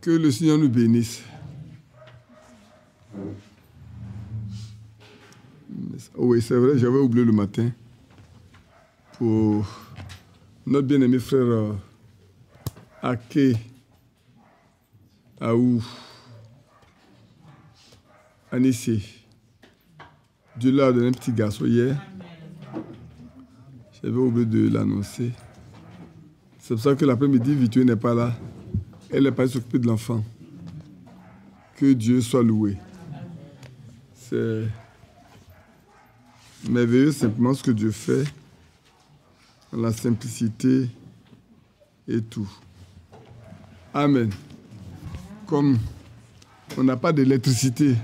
Que le Seigneur nous bénisse. Oui, c'est vrai, j'avais oublié le matin pour notre bien-aimé frère Ake Aou Anissé. Dieu l'a donné un petit garçon hier. J'avais oublié de l'annoncer. C'est pour ça que l'après-midi, Vitué n'est pas là. Elle n'est pas s'occuper de l'enfant. Que Dieu soit loué. C'est merveilleux simplement ce que Dieu fait, la simplicité et tout. Amen. Comme on n'a pas d'électricité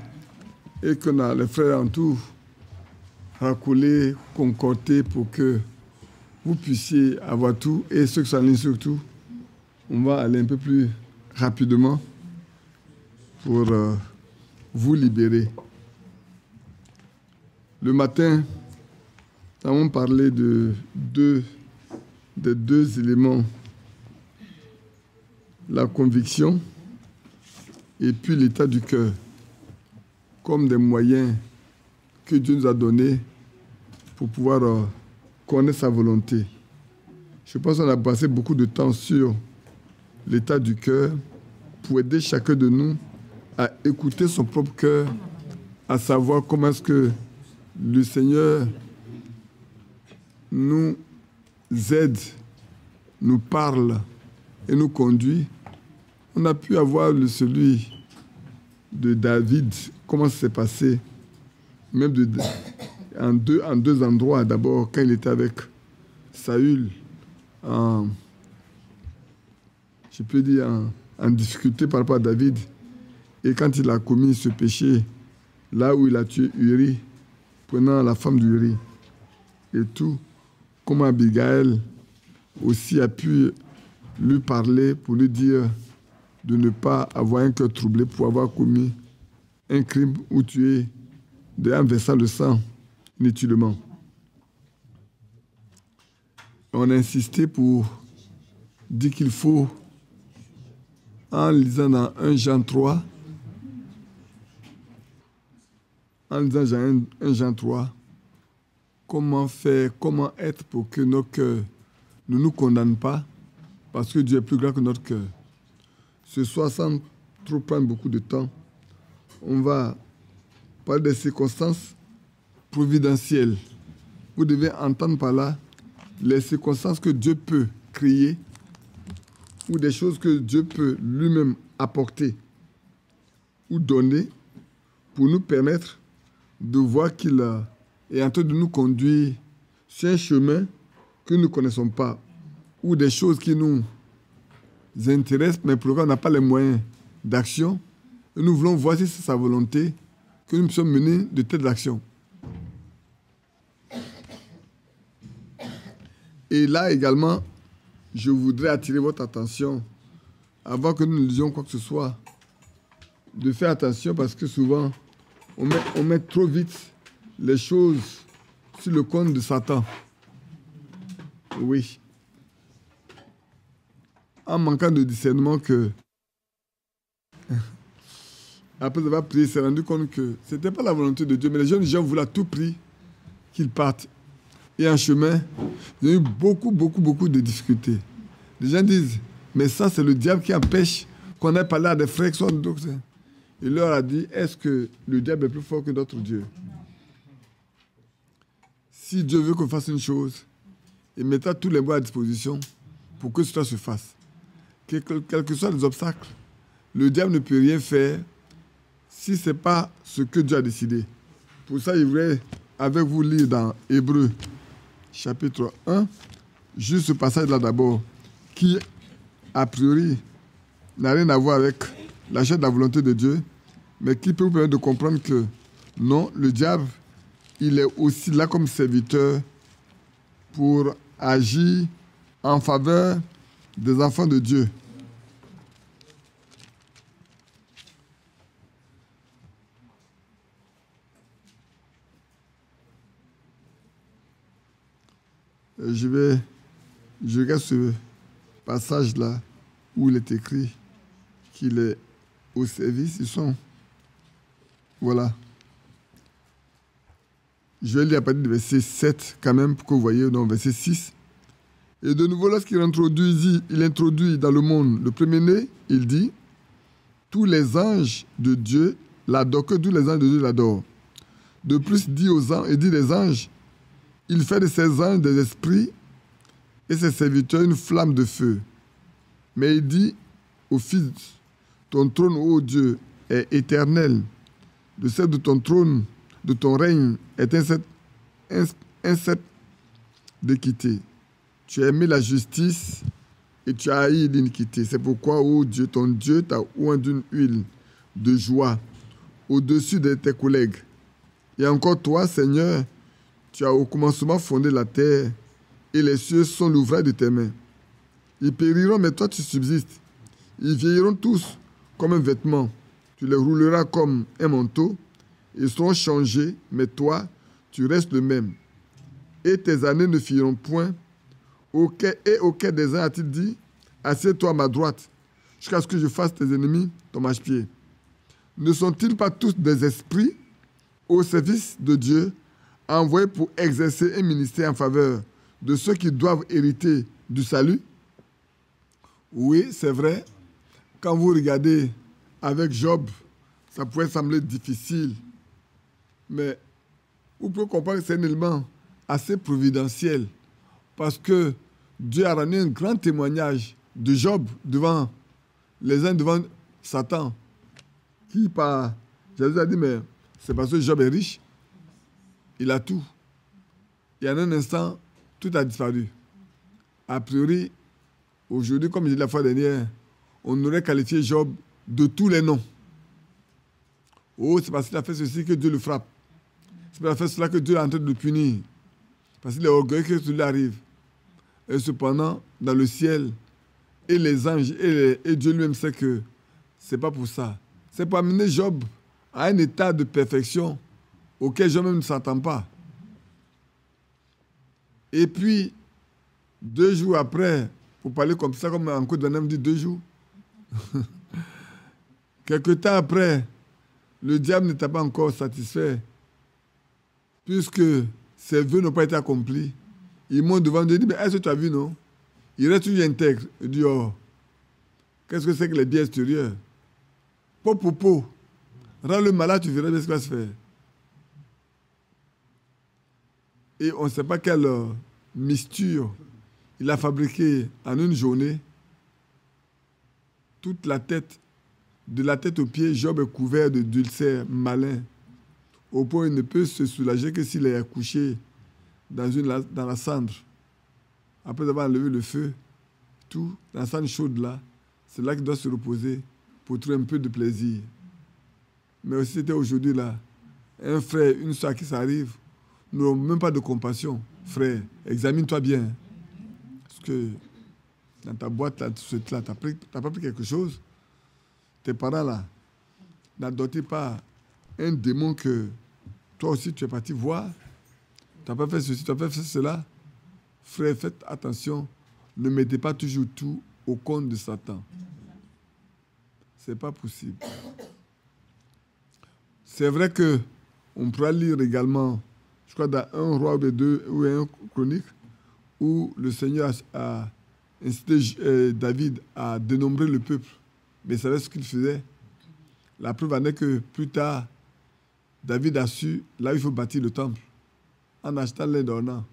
et qu'on a les frères en tout racolés, concordés pour que vous puissiez avoir tout et ceux qui sont en ligne surtout, on va aller un peu plus rapidement pour vous libérer. Le matin, nous avons parlé des deux éléments, la conviction et puis l'état du cœur, comme des moyens que Dieu nous a donnés pour pouvoir connaître sa volonté. Je pense qu'on a passé beaucoup de temps sur l'état du cœur pour aider chacun de nous à écouter son propre cœur, à savoir comment est-ce que le Seigneur nous aide, nous parle et nous conduit. On a pu avoir celui de David, comment ça s'est passé, même en deux endroits. D'abord, quand il était avec Saül, en difficulté par rapport à David, et quand il a commis ce péché, là où il a tué Uri, prenant la femme d'Uri, et tout, comment Abigail aussi a pu lui parler pour lui dire de ne pas avoir un cœur troublé pour avoir commis un crime ou tué, en versant le sang inutilement. On a insisté pour dire qu'il faut, en lisant dans 1 Jean 3, en lisant 1 Jean 3, comment faire, comment être pour que nos cœurs ne nous condamnent pas, parce que Dieu est plus grand que notre cœur. Ce soir, sans trop prendre beaucoup de temps, on va parler des circonstances providentielles. Vous devez entendre par là les circonstances que Dieu peut créer ou des choses que Dieu peut lui-même apporter ou donner pour nous permettre de voir qu'il est en train de nous conduire sur un chemin que nous ne connaissons pas ou des choses qui nous intéressent mais pour lesquelles on n'a pas les moyens d'action. Et nous voulons voir si c'est sa volonté que nous puissions mener de telles actions. Et là également, je voudrais attirer votre attention, avant que nous ne lisions quoi que ce soit, de faire attention parce que souvent, on met trop vite les choses sur le compte de Satan. Oui. En manquant de discernement que, après avoir prié, il s'est rendu compte que ce n'était pas la volonté de Dieu, mais les jeunes gens voulaient à tout prix qu'ils partent. Et en chemin, il y a eu beaucoup de difficultés. Les gens disent, mais ça, c'est le diable qui empêche qu'on ait parlé à des frères qui sont d'autres. Il leur a dit, est-ce que le diable est plus fort que notre Dieu? Si Dieu veut qu'on fasse une chose, il mettra tous les moyens à disposition pour que cela se fasse. Quels que soient les obstacles, le diable ne peut rien faire si ce n'est pas ce que Dieu a décidé. Pour ça, je voudrais avec vous lire dans Hébreux, chapitre 1, juste ce passage-là d'abord, qui, a priori, n'a rien à voir avec la chair de la volonté de Dieu, mais qui peut vous permettre de comprendre que non, le diable, il est aussi là comme serviteur pour agir en faveur des enfants de Dieu. Je regarde ce passage-là où il est écrit qu'il est au service, ils sont... Voilà. Je vais lire à partir du verset 7 quand même, pour que vous voyez, dans verset 6. Et de nouveau, lorsqu'il introduit dans le monde le premier-né, il dit, tous les anges de Dieu l'adorent, que tous les anges de Dieu l'adorent. De plus, dit les anges, il fait de ses anges des esprits et ses serviteurs une flamme de feu. Mais il dit au Fils, ton trône, ô Dieu, est éternel. Le sceptre de ton trône, de ton règne, est un sceptre d'équité. Tu as aimé la justice et tu as haï l'iniquité. C'est pourquoi, ô Dieu, ton Dieu t'a oint d'une huile de joie au-dessus de tes collègues. Et encore toi, Seigneur, tu as au commencement fondé la terre et les cieux sont l'ouvrage de tes mains. Ils périront, mais toi tu subsistes. Ils vieilliront tous comme un vêtement. Tu les rouleras comme un manteau. Ils seront changés, mais toi, tu restes le même. Et tes années ne finiront point. Au quai des uns a-t-il dit, assieds-toi à ma droite, jusqu'à ce que je fasse tes ennemis ton marchepied. Ne sont-ils pas tous des esprits au service de Dieu, envoyés pour exercer un ministère en faveur de ceux qui doivent hériter du salut? Oui, c'est vrai. Quand vous regardez avec Job, ça pourrait sembler difficile. Mais vous pouvez comprendre que c'est un élément assez providentiel. Parce que Dieu a rendu un grand témoignage de Job devant les uns, devant Satan. Qui par Jésus a dit, mais c'est parce que Job est riche. Il a tout. Et en un instant, tout a disparu. A priori, aujourd'hui, comme j'ai dit la fois dernière, on aurait qualifié Job de tous les noms. Oh, c'est parce qu'il a fait ceci que Dieu le frappe. C'est parce qu'il a fait cela que Dieu est en train de le punir. Parce qu'il est orgueilleux que cela arrive. Et cependant, dans le ciel, et les anges, et Dieu lui-même sait que ce n'est pas pour ça. C'est pour amener Job à un état de perfection auquel Job même ne s'attend pas. Et puis, 2 jours après, pour parler comme ça, comme en Côte d'Anam dit 2 jours, quelque temps après, le diable n'était pas encore satisfait, puisque ses vœux n'ont pas été accomplis. Il monte devant Dieu et dit, mais est-ce que tu as vu, non? Il reste toujours intègre. Il dit, oh, qu'est-ce que c'est que les biens extérieurs? Pot. Rends-le malade, tu verras bien ce qui va se faire. Et on ne sait pas quelle misture il a fabriqué en une journée. Toute la tête, de la tête aux pieds, Job est couvert d'ulcères malins, au point où il ne peut se soulager que s'il est accouché dans la cendre. Après avoir enlevé le feu, tout, dans la cendre chaude là, c'est là qu'il doit se reposer pour trouver un peu de plaisir. Mais aussi c'était aujourd'hui là, un frère, une soeur qui s'arrive, nous n'avons même pas de compassion. Frère, examine-toi bien. Parce que dans ta boîte là, tu n'as pas pris quelque chose. Tes parents là n'adoptent pas un démon que toi aussi tu es parti voir. Tu n'as pas fait ceci, tu n'as pas fait cela. Frère, faites attention. Ne mettez pas toujours tout au compte de Satan. Ce n'est pas possible. C'est vrai qu'on pourra lire également, je crois dans un roi ou deux, ou un chronique, où le Seigneur a incité David à dénombrer le peuple. Mais c'est ce qu'il faisait. La preuve en est que plus tard, David a su là où il faut bâtir le temple, en achetant l'un d'ornant,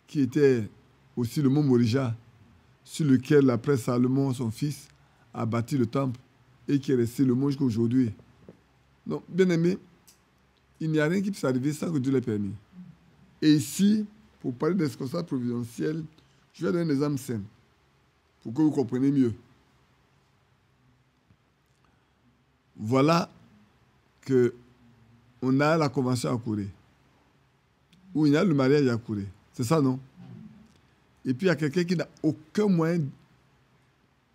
qui était aussi le mont Morija, sur lequel après Salomon, son fils, a bâti le temple et qui est resté le mont jusqu'à aujourd'hui. Donc, bien aimé, il n'y a rien qui puisse arriver sans que Dieu l'ait permis. Et ici, pour parler des circonstances providentielles, je vais donner un exemple simple pour que vous compreniez mieux. Voilà qu'on a la convention à Corée, où il y a le mariage à Corée. C'est ça, non? Et puis il y a quelqu'un qui n'a aucun moyen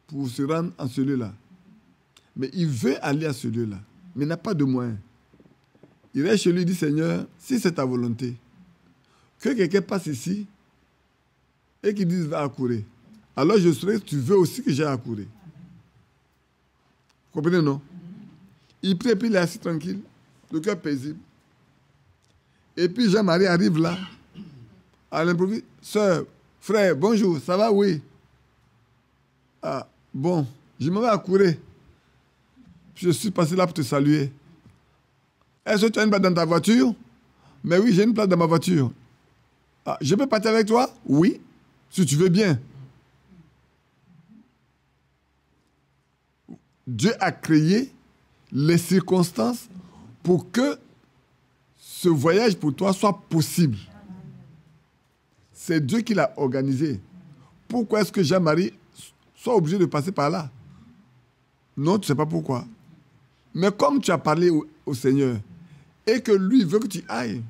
pour se rendre en ce lieu-là. Mais il veut aller à ce lieu-là, mais il n'a pas de moyens. Il reste chez lui et dit, Seigneur, si c'est ta volonté, que quelqu'un passe ici et qu'il dise, va à Corée. Alors je saurai que tu veux aussi que j'aille à Corée. Comprenez, non? Il prie et puis il est assis tranquille, le cœur paisible. Et puis Jean-Marie arrive là, à l'improviste. Sœur, frère, bonjour, ça va? Oui. Ah, bon, je m'en vais à courir. Je suis passé là pour te saluer. Est-ce que tu as une place dans ta voiture? Mais oui, j'ai une place dans ma voiture. Ah, je peux partir avec toi? Oui, si tu veux bien. Dieu a créé les circonstances pour que ce voyage pour toi soit possible. C'est Dieu qui l'a organisé. Pourquoi est-ce que Jean-Marie soit obligé de passer par là? Non, tu ne sais pas pourquoi. Mais comme tu as parlé au Seigneur et que lui veut que tu ailles,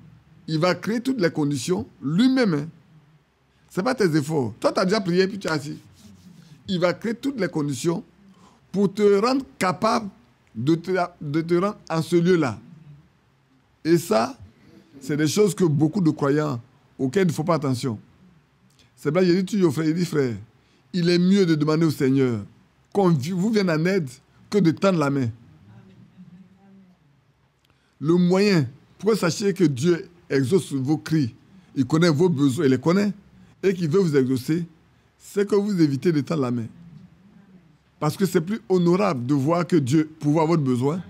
il va créer toutes les conditions lui-même. Hein. Ce n'est pas tes efforts. Toi, tu as déjà prié puis tu es assis. Il va créer toutes les conditions pour te rendre capable de te rendre en ce lieu-là. Et ça, c'est des choses que beaucoup de croyants auxquelles il ne faut pas attention. C'est là, j'ai dit toujours, frère, il dit, frère, il est mieux de demander au Seigneur qu'on vous vienne en aide que de tendre la main. Le moyen pour que sachez que Dieu exauce vos cris, il connaît vos besoins, il les connaît, et qu'il veut vous exaucer, c'est que vous évitez de tendre la main. Parce que c'est plus honorable de voir que Dieu pourvoit votre besoin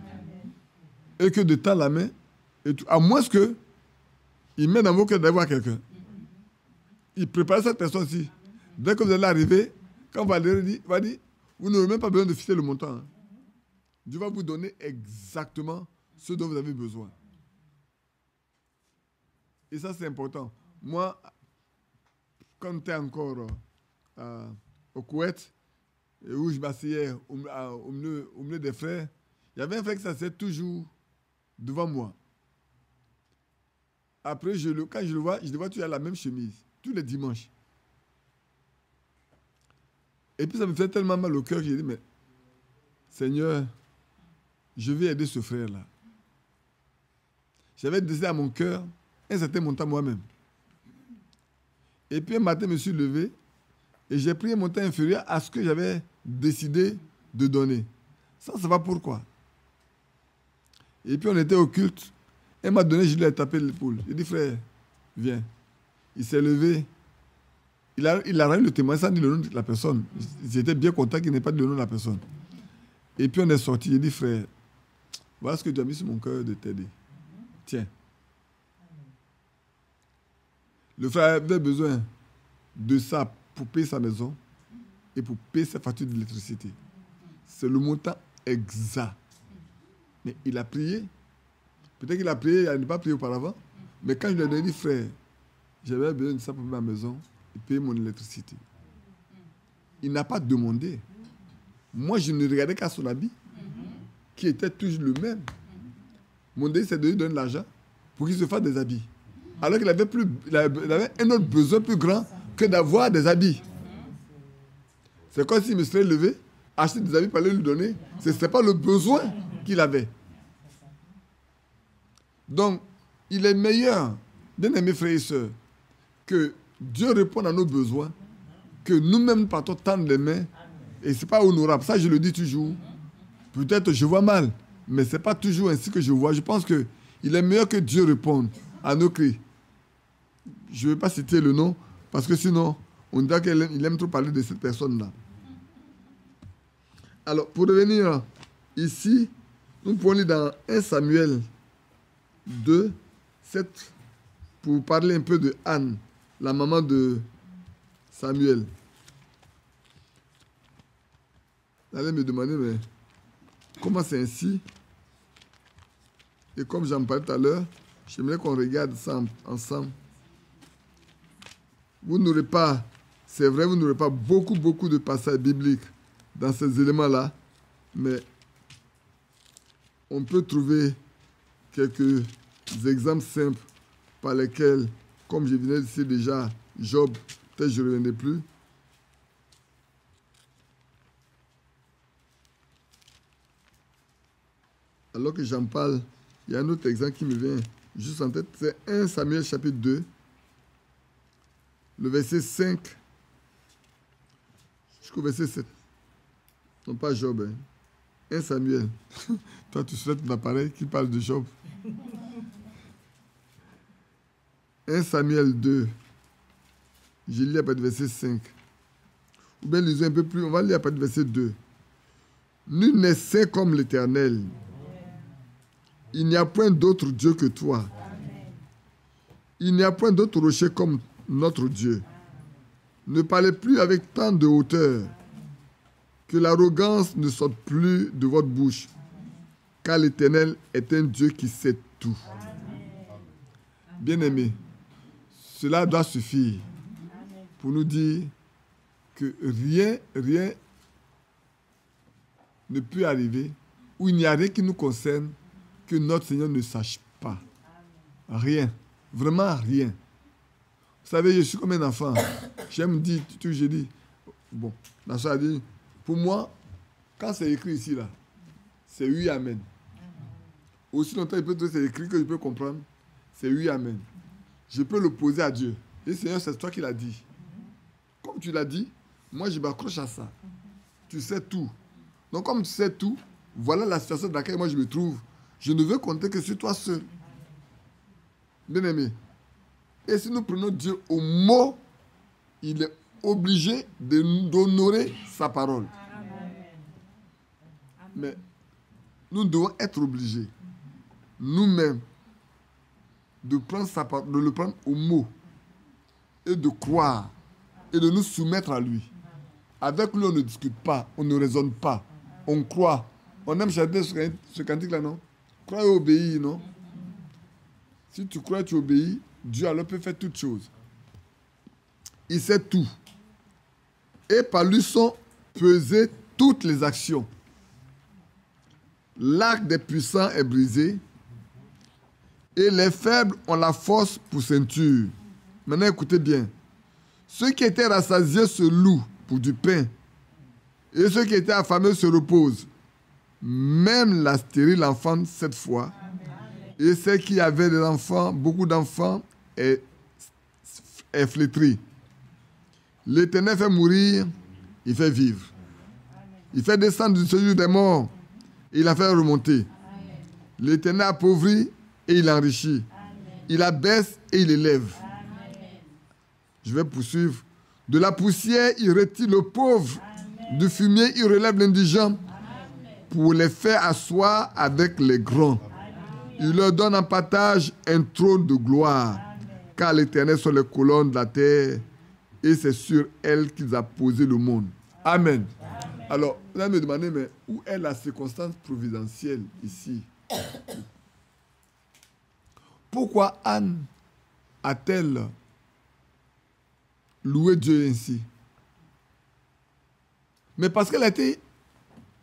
et que de tendre la main, et tout, à moins que il met dans vos cœurs d'avoir quelqu'un. Il prépare cette personne-ci. Dès que vous allez arriver, quand vous allez dire, il va dire, vous n'aurez même pas besoin de fixer le montant. Hein. Dieu va vous donner exactement ce dont vous avez besoin. Et ça, c'est important. Moi, quand j'étais encore au Koweït, où je m'asseyais au milieu des frères, il y avait un frère qui s'asseyait toujours devant moi. Après, quand je le vois toujours à la même chemise, tous les dimanches. Et puis ça me fait tellement mal au cœur que j'ai dit, mais Seigneur, je vais aider ce frère-là. J'avais décidé à mon cœur un certain montant moi-même. Et puis un matin, je me suis levé et j'ai pris un montant inférieur à ce que j'avais décidé de donner. Ça va pourquoi. Et puis on était au culte. Elle m'a donné, je lui ai tapé l'épaule. J'ai dit, frère, viens. Il s'est levé. Il a rendu le témoin sans dire le nom de la personne. J'étais bien content qu'il n'ait pas dit le nom de la personne. Et puis on est sorti. J'ai dit, frère, voilà ce que tu as mis sur mon cœur de t'aider. Tiens. Le frère avait besoin de ça pour payer sa maison et pour payer sa facture d'électricité. C'est le montant exact. Mais il a prié. Peut-être qu'il a prié, il n'a pas prié auparavant. Mais quand je lui ai donné, frère, j'avais besoin de ça pour ma maison et payer mon électricité. Il n'a pas demandé. Moi, je ne regardais qu'à son habit, qui était toujours le même. Mon désir, c'est de lui donner de l'argent pour qu'il se fasse des habits. Alors qu'il avait un autre besoin plus grand que d'avoir des habits. C'est comme s'il me serait levé, acheter des habits pour aller lui donner. Ce n'était pas le besoin qu'il avait. Donc, il est meilleur, bien aimés frères et sœurs, que Dieu réponde à nos besoins, que nous-mêmes partons tendre les mains. Et ce n'est pas honorable. Ça, je le dis toujours. Peut-être je vois mal, mais ce n'est pas toujours ainsi que je vois. Je pense qu'il est meilleur que Dieu réponde à nos cris. Je ne vais pas citer le nom, parce que sinon, on dirait qu'il aime trop parler de cette personne-là. Alors, pour revenir ici, nous pouvons lire dans 1 Samuel 2, 7, pour parler un peu de Anne, la maman de Samuel. Vous allez me demander, mais comment c'est ainsi? Et comme j'en parlais tout à l'heure, j'aimerais qu'on regarde ça ensemble. Vous n'aurez pas, c'est vrai, vous n'aurez pas beaucoup de passages bibliques dans ces éléments-là, mais on peut trouver quelques exemples simples par lesquels, comme je venais de dire déjà, Job, peut-être je ne reviendrai plus. Alors que j'en parle, il y a un autre exemple qui me vient juste en tête, c'est 1 Samuel chapitre 2, le verset 5 jusqu'au verset 7. Non, pas Job. Hein. 1 Samuel. Toi, tu souhaites ton appareil qui parle de Job. 1 Samuel 2. Je lis à partir du verset 5. Ou bien lisons un peu plus, on va lire à partir du verset 2. Nul n'est saint comme l'Éternel. Il n'y a point d'autre Dieu que toi. Il n'y a point d'autre rocher comme notre Dieu. Ne parlez plus avec tant de hauteur, que l'arrogance ne sorte plus de votre bouche, car l'Éternel est un Dieu qui sait tout. Bien-aimés, cela doit suffire pour nous dire que rien ne peut arriver, ou il n'y a rien qui nous concerne que notre Seigneur ne sache pas. Rien. Vraiment rien. Vous savez, je suis comme un enfant. J'aime dire, je dis, bon, la soeur a dit, pour moi, quand c'est écrit ici, là, c'est oui, amen. Aussi longtemps que c'est écrit que je peux comprendre, c'est oui, amen. Je peux l'opposer à Dieu. Et Seigneur, c'est toi qui l'as dit. Comme tu l'as dit, moi, je m'accroche à ça. Tu sais tout. Donc, comme tu sais tout, voilà la situation dans laquelle moi je me trouve. Je ne veux compter que sur toi seul. Bien-aimé. Et si nous prenons Dieu au mot, il est obligé d'honorer sa parole. Mais nous devons être obligés, nous-mêmes, de prendre sa parole, de le prendre au mot et de croire et de nous soumettre à lui. Avec lui, on ne discute pas, on ne raisonne pas, on croit. On aime chanter ce cantique-là, non? Croire et obéir, non? Si tu crois et tu obéis, Dieu alors peut faire toutes choses. Il sait tout. Et par lui sont pesées toutes les actions. L'arc des puissants est brisé et les faibles ont la force pour ceinture. Maintenant, écoutez bien. Ceux qui étaient rassasiés se louent pour du pain et ceux qui étaient affamés se reposent. Même la stérile enfante 7 fois. Et celle qui avait des enfants, beaucoup d'enfants, est flétrie. L'Éternel fait mourir, il fait vivre. Il fait descendre du séjour des morts, et il la fait remonter. L'Éternel appauvrit et il enrichit. Il abaisse et il élève. Je vais poursuivre. De la poussière, il retire le pauvre. Du fumier, il relève l'indigent pour les faire asseoir avec les grands. Il leur donne en partage un trône de gloire, car l'Éternel sont les colonnes de la terre, et c'est sur elles qu'il a posé le monde. Amen. Alors, vous allez me demander, mais où est la circonstance providentielle ici? Pourquoi Anne a-t-elle loué Dieu ainsi? Mais parce qu'elle a été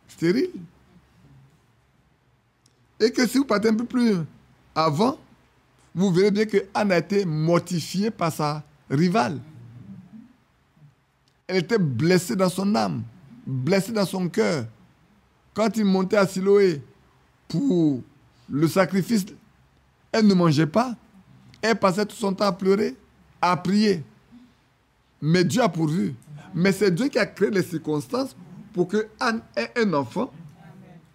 stérile. Et que si vous partez un peu plus avant, vous verrez bien que Anne a été mortifiée par sa rivale. Elle était blessée dans son âme, blessée dans son cœur. Quand il montait à Siloé pour le sacrifice, elle ne mangeait pas. Elle passait tout son temps à pleurer, à prier. Mais Dieu a pourvu. Mais c'est Dieu qui a créé les circonstances pour que Anne ait un enfant,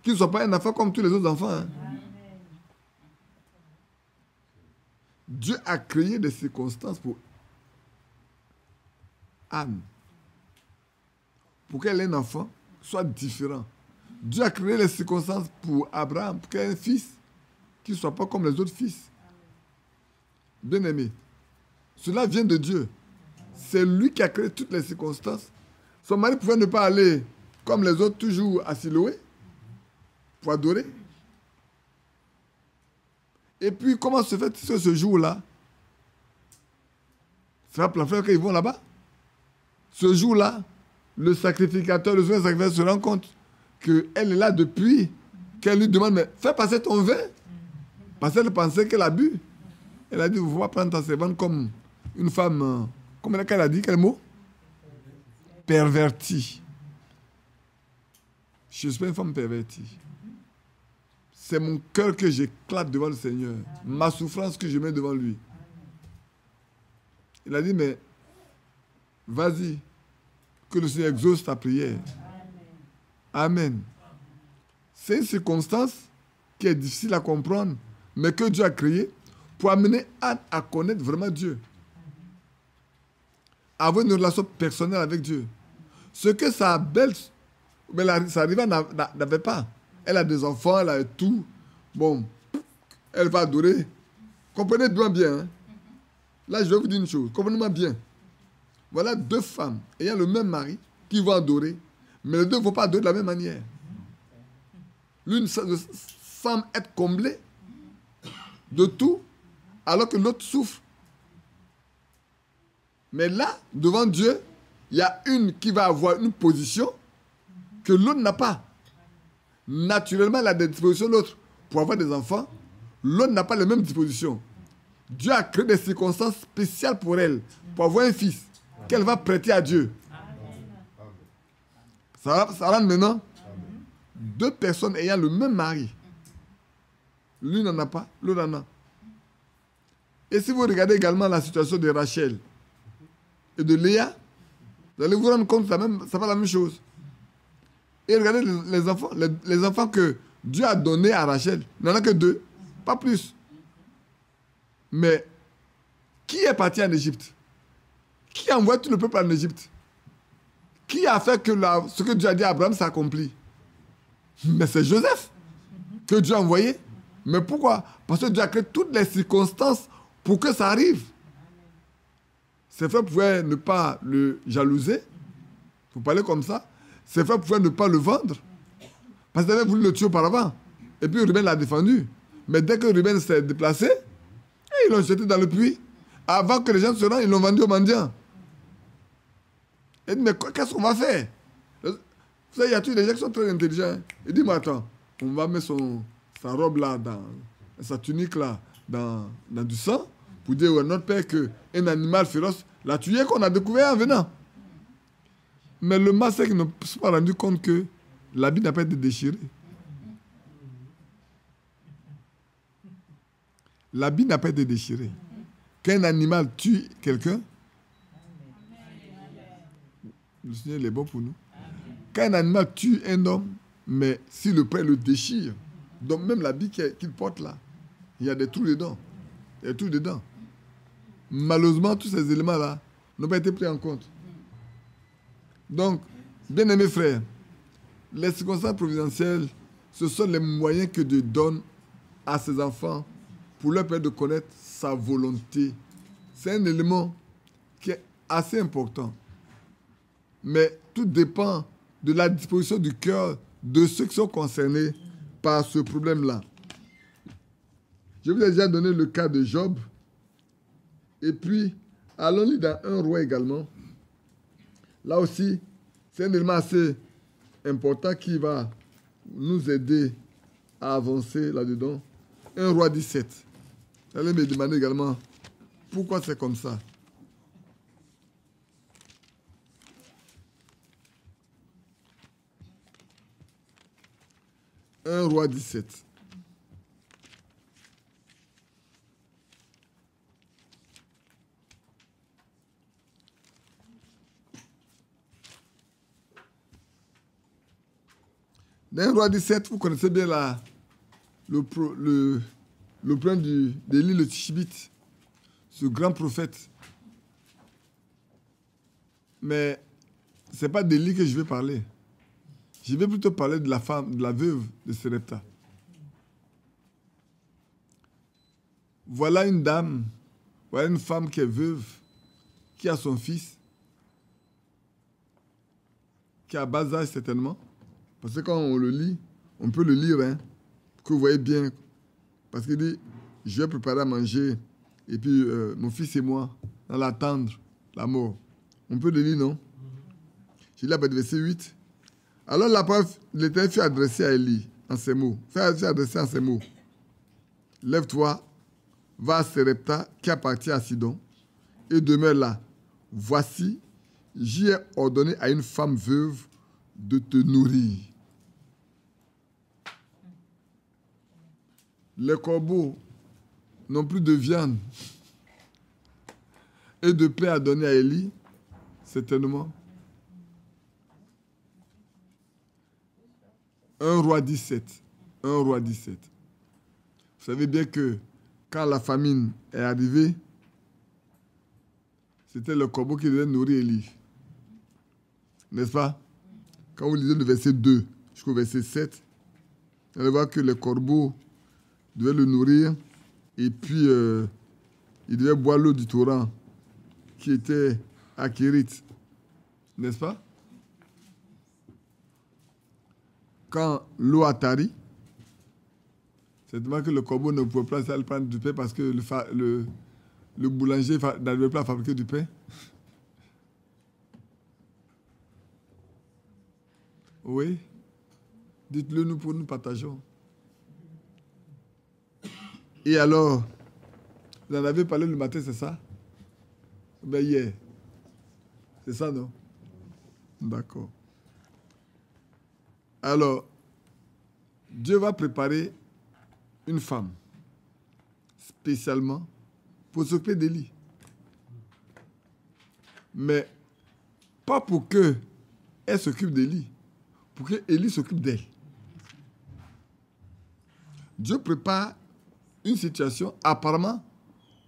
qui ne soit pas un enfant comme tous les autres enfants. Hein. Dieu a créé des circonstances pour Anne. Pour qu'elle ait un enfant, soit différent. Dieu a créé les circonstances pour Abraham, pour qu'il ait un fils qui ne soit pas comme les autres fils. Bien-aimé, cela vient de Dieu. C'est lui qui a créé toutes les circonstances. Son mari pouvait ne pas aller comme les autres, toujours à Siloé, pour adorer. Et puis, comment se fait ce jour-là? C'est la première fois qu'ils vont là-bas. Ce jour-là, le sacrificateur, le souverain sacrificateur se rend compte qu'elle est là depuis, qu'elle lui demande, mais fais passer ton vin. Parce qu'elle pensait qu'elle a bu. Elle a dit, vous pouvez prendre ta servante comme une femme, comment elle a dit, quel mot? Pervertie. Je ne suis pas une femme pervertie. C'est mon cœur que j'éclate devant le Seigneur. Ma souffrance que je mets devant lui. Il a dit, mais vas-y, que le Seigneur exauce ta prière. Amen. C'est une circonstance qui est difficile à comprendre, mais que Dieu a créée pour amener Anne à connaître vraiment Dieu. À avoir une relation personnelle avec Dieu. Ce que sa belle, mais sa rivale n'avait pas. Elle a des enfants, elle a tout. Bon, elle va adorer. Comprenez bien. Hein? Là, je vais vous dire une chose. Comprenez-moi bien. Voilà deux femmes ayant le même mari qui vont adorer, mais les deux ne vont pas adorer de la même manière. L'une semble être comblée de tout, alors que l'autre souffre. Mais là, devant Dieu, il y a une qui va avoir une position que l'autre n'a pas. Naturellement, elle a des dispositions de l'autre pour avoir des enfants. L'autre n'a pas les mêmes dispositions. Dieu a créé des circonstances spéciales pour elle, pour avoir un fils, qu'elle va prêter à Dieu. Ça rentre maintenant? Deux personnes ayant le même mari. L'une n'en a pas, l'autre en a. Et si vous regardez également la situation de Rachel et de Léa, vous allez vous rendre compte que ça va la même chose. Et regardez les enfants que Dieu a donnés à Rachel. Il n'y en a que deux, pas plus. Mais qui est parti en Égypte? Qui a envoyé tout le peuple en Égypte? Qui a fait que ce que Dieu a dit à Abraham s'accomplit? Mais c'est Joseph que Dieu a envoyé. Mais pourquoi? Parce que Dieu a créé toutes les circonstances pour que ça arrive. Ses frères pouvaient ne pas le jalouser. Vous parlez comme ça. Ses frères pouvaient ne pas le vendre. Parce qu'ils avaient voulu le tuer auparavant. Et puis Ruben l'a défendu. Mais dès que Ruben s'est déplacé, ils l'ont jeté dans le puits. Avant que les gens se rendent, ils l'ont vendu aux mendiants. Et dit, mais qu'est-ce qu'on va faire? Vous savez, il y a tous des gens qui sont très intelligents. Il dit, mais attends, on va mettre sa robe là, sa tunique là, dans du sang, pour dire à notre père qu'un animal féroce l'a tué, qu'on a découvert en venant. Mais le mal, c'est qu'ils ne se sont pas rendu compte que l'habit n'a pas été déchiré. L'habit n'a pas été déchiré. Quand un animal tue quelqu'un, le Seigneur est bon pour nous. Quand un animal tue un homme, mais si le père le déchire, donc même l'habit qu'il porte là, il y a des trous dedans. Il y a des trous dedans. Malheureusement, tous ces éléments-là n'ont pas été pris en compte. Donc, bien-aimés frères, les circonstances providentielles, ce sont les moyens que Dieu donne à ses enfants pour leur permettre de connaître sa volonté. C'est un élément qui est assez important. Mais tout dépend de la disposition du cœur de ceux qui sont concernés par ce problème-là. Je vous ai déjà donné le cas de Job. Et puis, allons lire dans un roi également. Là aussi, c'est un élément assez important qui va nous aider à avancer là-dedans. Un roi 17. Vous allez me demander également pourquoi c'est comme ça. Un roi 17. Dans un roi 17, vous connaissez bien le problème d'Élie le Tishbite, ce grand prophète. Mais ce n'est pas d'Élie que je vais parler. Je vais plutôt parler de la femme, de la veuve de Sarepta. Voilà une dame, voilà une femme qui est veuve, qui a son fils, qui a bas âge certainement. Parce que quand on le lit, on peut le lire, hein, que vous voyez bien. Parce qu'il dit, je vais préparer à manger, et puis mon fils et moi, dans l'attendre, la mort. On peut le lire, non? Je lis à partir du verset 8. Alors la parole de l'Éternel fut adressée à Élie en ces mots. Fut adressée en ces mots. Lève-toi, va à Sarepta qui appartient à Sidon, et demeure là. Voici, j'y ai ordonné à une femme veuve de te nourrir. Les corbeaux n'ont plus de viande et de pain à donner à Élie, certainement. 1 roi 17. 1 roi 17. Vous savez bien que quand la famine est arrivée, c'était le corbeau qui devait nourrir Élie. N'est-ce pas? Quand vous lisez le verset 2 jusqu'au verset 7, vous allez voir que le corbeau devait le nourrir et puis il devait boire l'eau du torrent qui était à Kérit. N'est-ce pas? Quand l'eau a tari, c'est tellement que le corbeau ne pouvait pas aller prendre du pain parce que le boulanger n'arrivait pas à fabriquer du pain. Oui. Dites-le nous pour nous partageons. Et alors, vous en avez parlé le matin, c'est ça? Ben hier. C'est ça, non? D'accord. Alors, Dieu va préparer une femme spécialement pour s'occuper d'Élie. Mais pas pour qu'elle s'occupe d'Élie, pour qu'Élie s'occupe d'elle. Dieu prépare une situation, apparemment,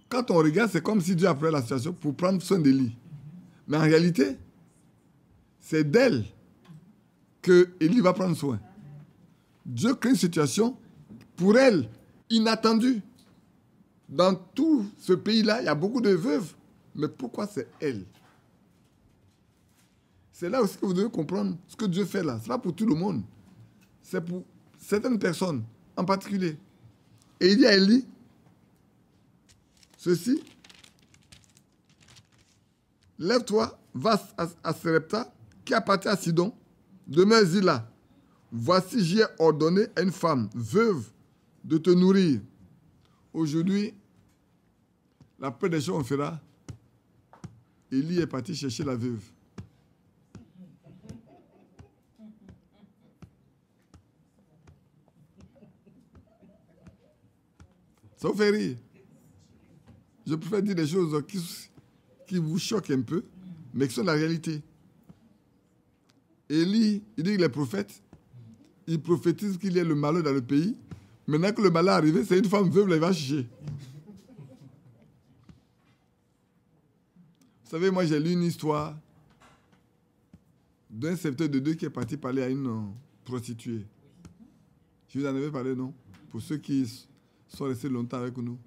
quand on regarde, c'est comme si Dieu a préparé la situation pour prendre soin d'Élie. Mais en réalité, c'est d'elle que Élie va prendre soin. Dieu crée une situation pour elle, inattendue. Dans tout ce pays-là, il y a beaucoup de veuves. Mais pourquoi c'est elle? C'est là aussi que vous devez comprendre ce que Dieu fait là. Ce n'est pas pour tout le monde. C'est pour certaines personnes en particulier. Et il dit à Élie ceci: lève-toi, va à Sarepta, qui appartient à Sidon, demeure-y là. Voici, j'y ai ordonné à une femme veuve de te nourrir. Aujourd'hui, la paix des choses on fera. Élie est parti chercher la veuve. Ça vous fait rire. Je préfère dire des choses qui vous choquent un peu, mais qui sont la réalité. Élie, il dit qu'il est prophète. Il prophétise qu'il y a le malheur dans le pays. Maintenant que le malheur est arrivé, c'est une femme veuve, là, il va chercher. Vous savez, moi, j'ai lu une histoire d'un serviteur de Dieu qui est parti parler à une prostituée. Je vous en avais parlé, non? Pour ceux qui sont restés longtemps avec nous.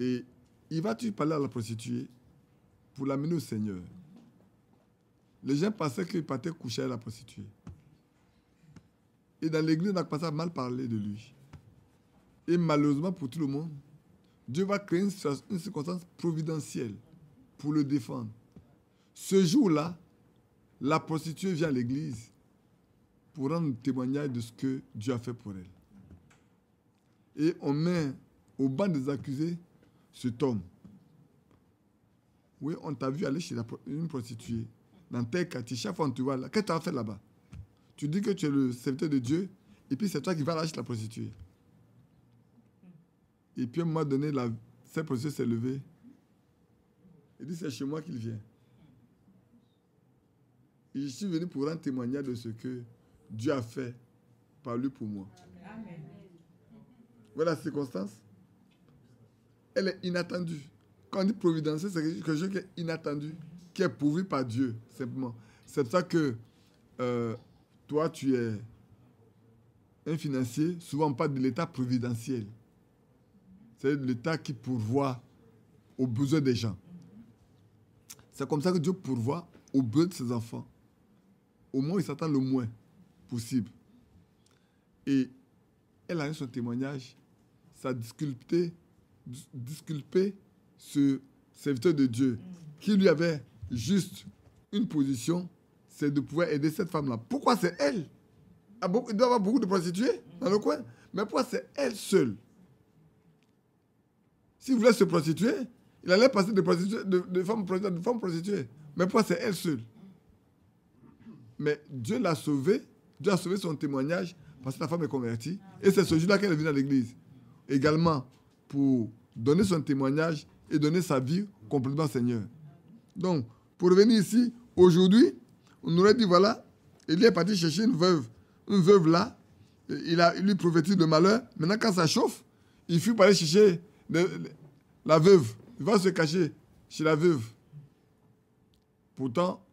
Et il va-tu parler à la prostituée pour l'amener au Seigneur? Les gens pensaient qu'il partait coucher à la prostituée. Et dans l'église, on a commencé à mal parler de lui. Et malheureusement pour tout le monde, Dieu va créer une circonstance providentielle pour le défendre. Ce jour-là, la prostituée vient à l'église pour rendre témoignage de ce que Dieu a fait pour elle. Et on met au banc des accusés cet homme. Oui, on t'a vu aller chez une prostituée dans tel quartier. Chaque fois on te voit là, qu'est-ce que tu as fait là-bas? Tu dis que tu es le serviteur de Dieu, et puis c'est toi qui vas lâcher la prostituée. Et puis à un moment donné, cette prostituée s'est levée. Il dit, c'est chez moi qu'il vient. Et je suis venu pour rendre témoignage de ce que Dieu a fait par lui pour moi. Amen. Voilà la circonstance. Elle est inattendue. Quand on dit providentiel, c'est quelque chose qui est inattendu, qui est pourvu par Dieu, simplement. C'est pour ça que toi, tu es un financier, souvent on parle de l'État providentiel. C'est l'État qui pourvoit aux besoins des gens. C'est comme ça que Dieu pourvoit aux besoins de ses enfants. Au moins, il s'attend le moins possible. Et elle a eu son témoignage, ça a disculpé ce serviteur de Dieu qui lui avait juste une position, c'est de pouvoir aider cette femme-là. Pourquoi c'est elle? Il doit y avoir beaucoup de prostituées dans le coin, mais pourquoi c'est elle seule? S'il voulait se prostituer, il allait passer de femmes prostituées. Mais pourquoi c'est elle seule? Mais Dieu l'a sauvée, Dieu a sauvé son témoignage parce que la femme est convertie. Et c'est ce jour-là qu'elle est venue à l'église. Également pour donner son témoignage et donner sa vie complètement au Seigneur. Donc, pour revenir ici, aujourd'hui, on aurait dit, voilà, il est parti chercher une veuve. une veuve là, il lui prophétise le malheur. Maintenant, quand ça chauffe, il fuit pour aller chercher la veuve. Il va se cacher chez la veuve. Pourtant,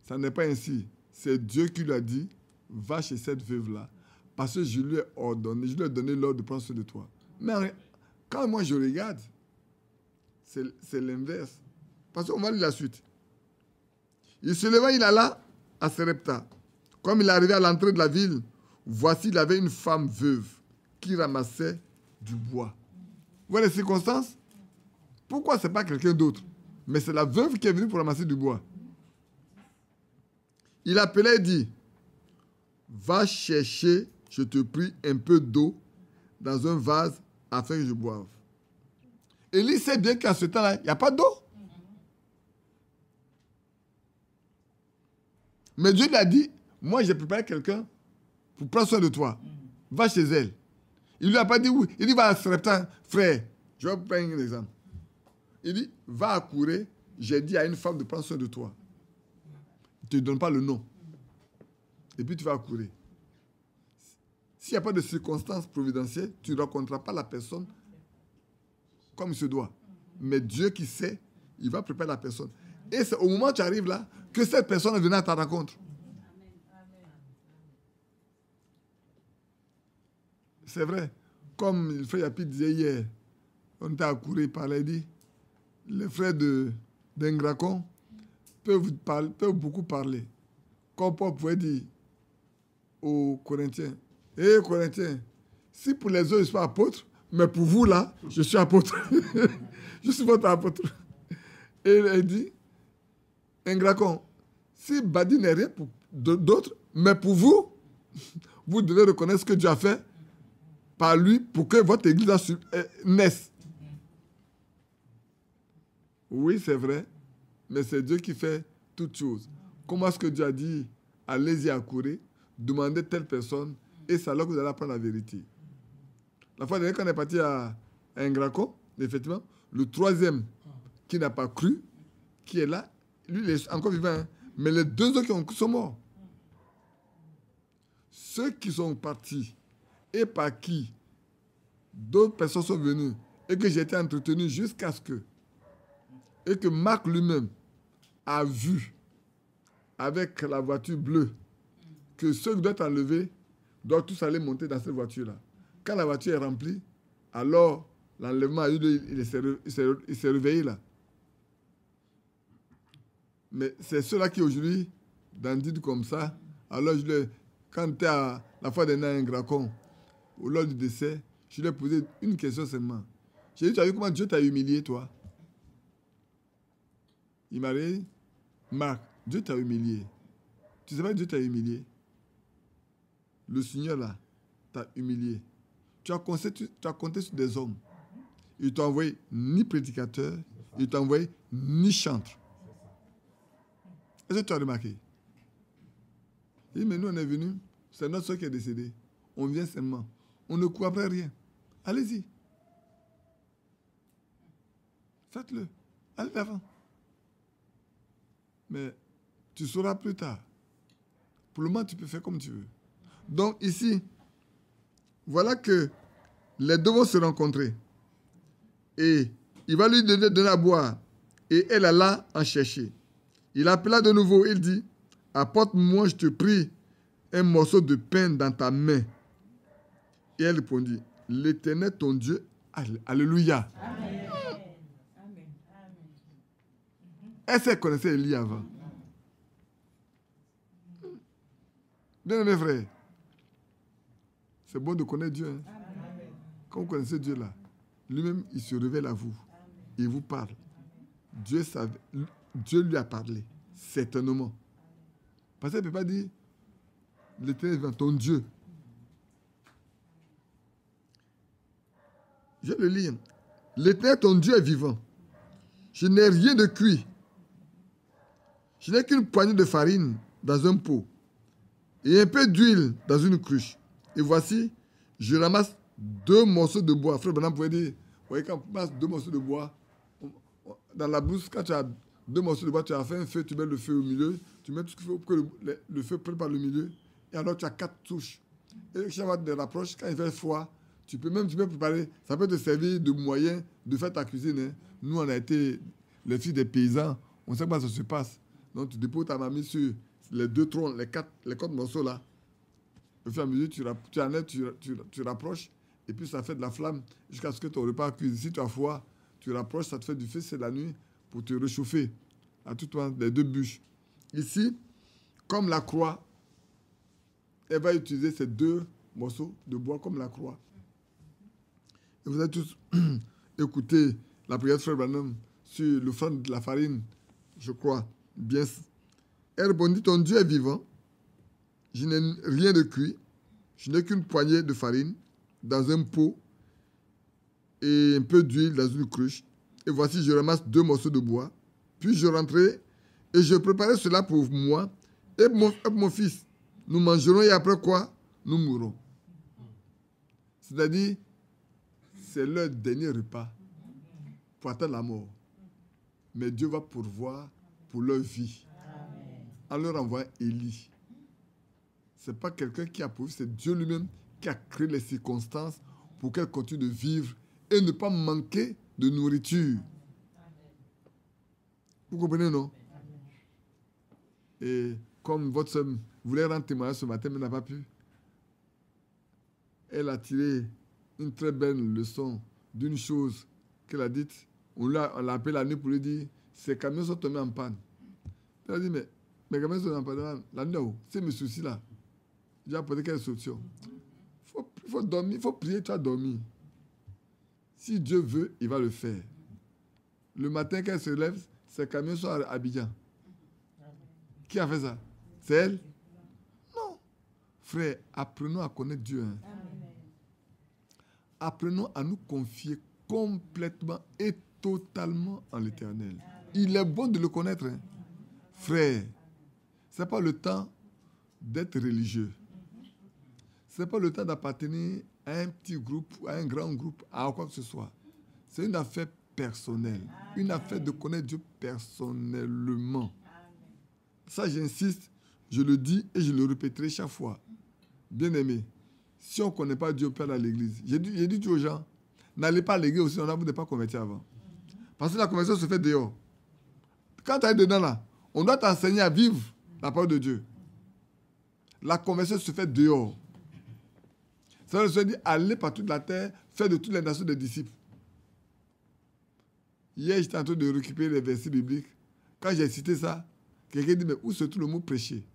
ça n'est pas ainsi. C'est Dieu qui lui a dit, va chez cette veuve-là. Parce que je lui ai ordonné, je lui ai donné l'ordre de prendre soin de toi. Mais quand moi je regarde, c'est l'inverse. Parce qu'on va lire la suite. Il se leva, il alla à Sarepta. Comme il arrivait à l'entrée de la ville, voici, il avait une femme veuve qui ramassait du bois. Vous voyez les circonstances? Pourquoi ce n'est pas quelqu'un d'autre? Mais c'est la veuve qui est venue pour ramasser du bois. Il appelait et dit, va chercher, je te prie, un peu d'eau dans un vase afin que je boive. Élie sait bien qu'à ce temps-là, il n'y a pas d'eau. Mais Dieu lui a dit, moi j'ai préparé quelqu'un pour prendre soin de toi. Va chez elle. Il ne lui a pas dit oui. Il dit, va à Sarepta, frère. Je vais vous prendre un exemple. Il dit, va à Kouré, j'ai dit à une femme de prendre soin de toi. Il ne te donne pas le nom. Et puis tu vas à Kouré. S'il n'y a pas de circonstances providentielles, tu ne rencontreras pas la personne comme il se doit. Mais Dieu qui sait, il va préparer la personne. Et c'est au moment où tu arrives là que cette personne est venue à ta rencontre. C'est vrai. Comme le frère Yapi disait hier, on était à Kouré, il parlait, il dit, les frères d'Engracon peuvent beaucoup parler. Comme Paul pouvait dire aux Corinthiens, hé Corinthiens, si pour les autres je suis pas apôtre, mais pour vous là, je suis apôtre. Je suis votre apôtre. Et il dit, Engracon, si Badi n'est rien pour d'autres, mais pour vous, vous devez reconnaître ce que Dieu a fait par lui pour que votre église naisse. Oui, c'est vrai, mais c'est Dieu qui fait toutes choses. Comment est-ce que Dieu a dit, allez-y à Kouré, demandez telle personne, et c'est là que vous allez apprendre la vérité. La fois dernière, quand on est parti à Engracon, effectivement, le troisième qui n'a pas cru, qui est là, lui, il est encore vivant, hein, mais les deux autres qui sont morts. Ceux qui sont partis et par qui d'autres personnes sont venues et que j'ai été entretenu jusqu'à ce que, et que Marc lui-même a vu avec la voiture bleue que ceux qui doivent enlever doivent tous aller monter dans cette voiture-là. Quand la voiture est remplie, alors l'enlèvement a eu lieu, il s'est réveillé là. Mais c'est ceux-là qui aujourd'hui, dandinent comme ça. Alors, quand tu es à la fois d'un Engracon, au lors du décès, je lui ai posé une question seulement. J'ai dit, tu as vu comment Dieu t'a humilié, toi? Il m'a dit, Marc, Dieu t'a humilié. Tu sais pas que Dieu t'a humilié? Le Seigneur là t'a humilié. Tu as compté sur des hommes. Il t'a envoyé ni prédicateur, il t'a envoyé ni chantre. Est-ce que tu as remarqué? Il dit, mais nous on est venus, c'est notre soeur qui est décédée. On vient seulement. On ne court après rien. Allez-y. Faites-le. Allez d'avant. Mais tu sauras plus tard. Pour le moment, tu peux faire comme tu veux. Donc ici, voilà que les deux vont se rencontrer. Et il va lui donner à boire. Et elle alla en chercher. Il appela de nouveau. Il dit, apporte-moi, je te prie, un morceau de pain dans ta main. Et elle répondit, l'Éternel ton Dieu, alléluia. Amen. Amen. Est-ce qu'elle connaissait Élie avant? Bien mes frères, c'est bon de connaître Dieu. Hein? Quand vous connaissez Dieu là, lui-même, il se révèle à vous. Il vous parle. Dieu lui a parlé, certainement. Parce qu'elle ne peut pas dire, l'Éternel est ton Dieu. Je vais le lire. L'Éternel, ton Dieu, est vivant. Je n'ai rien de cuit. Je n'ai qu'une poignée de farine dans un pot et un peu d'huile dans une cruche. Et voici, je ramasse 2 morceaux de bois. Frère Branham pouvait dire, vous voyez, quand on passe 2 morceaux de bois, dans la bourse, quand tu as 2 morceaux de bois, tu as fait un feu, tu mets le feu au milieu, tu mets tout ce qu'il faut pour que le feu prenne par le milieu, Et alors, tu as 4 touches. Et chaque fois que tu rapproches, quand il fait froid, tu peux préparer. Ça peut te servir de moyen de faire ta cuisine. Hein. Nous, on a été les filles des paysans. On sait comment ça se passe. Donc, tu déposes ta mamie sur les 2 troncs, les 4 morceaux là. Au fur et à mesure, tu enlèves, tu rapproches. Et puis, ça fait de la flamme jusqu'à ce que ton repas cuise. Si tu as froid, tu rapproches, ça te fait du feu, c'est la nuit, pour te réchauffer. À tout moment, les 2 bûches. Ici, comme la croix, elle va utiliser ces 2 morceaux de bois comme la croix. Et vous avez tous écouté la prière de Frère Branham sur l'offrande de la farine, je crois. Bien. Elle répondit, ton Dieu est vivant. Je n'ai rien de cuit. Je n'ai qu'une poignée de farine dans un pot et un peu d'huile dans une cruche. Et voici, je ramasse 2 morceaux de bois. Puis je rentrai et je préparais cela pour moi et mon fils. Nous mangerons et après quoi, nous mourrons. C'est-à-dire, c'est leur dernier repas pour atteindre la mort. Mais Dieu va pourvoir pour leur vie. En leur envoyant Élie. Ce n'est pas quelqu'un qui a pourvu, c'est Dieu lui-même qui a créé les circonstances pour qu'elle continue de vivre et ne pas manquer de nourriture. Vous comprenez, non? Et comme votre soeur voulait rendre témoignage ce matin, mais n'a pas pu, elle a tiré une très belle leçon d'une chose qu'elle a dite. On l'a appelé la nuit pour lui dire, ces camions sont tombés en panne. Elle a dit, mais mes camions sont tombés en panne. La nuit, c'est mes soucis là. J'ai apporté quelle solution? Il faut dormir, il faut prier, tu as dormi. Si Dieu veut, il va le faire. Le matin, quand elle se lève, ses camions sont à Abidjan. Qui a fait ça? C'est elle? Non. Frère, apprenons à connaître Dieu. Hein. Apprenons à nous confier complètement et totalement en l'Éternel. Il est bon de le connaître. Hein. Frère, ce n'est pas le temps d'être religieux. Ce n'est pas le temps d'appartenir à un petit groupe, à un grand groupe, à quoi que ce soit. C'est une affaire personnelle. Une affaire de connaître Dieu personnellement. Ça, j'insiste, je le dis et je le répéterai chaque fois. Bien-aimé, si on ne connaît pas Dieu, on peut aller à l'église. J'ai dit aux gens, n'allez pas à l'église aussi, on ne pas converti avant. Parce que la conversion se fait dehors. Quand tu es dedans là, on doit t'enseigner à vivre la parole de Dieu. La conversion se fait dehors. Ça veut dire aller par toute la terre, faire de toutes les nations des disciples. Hier, j'étais en train de récupérer les versets bibliques. Quand j'ai cité ça, quelqu'un dit, mais où se trouve le mot prêcher?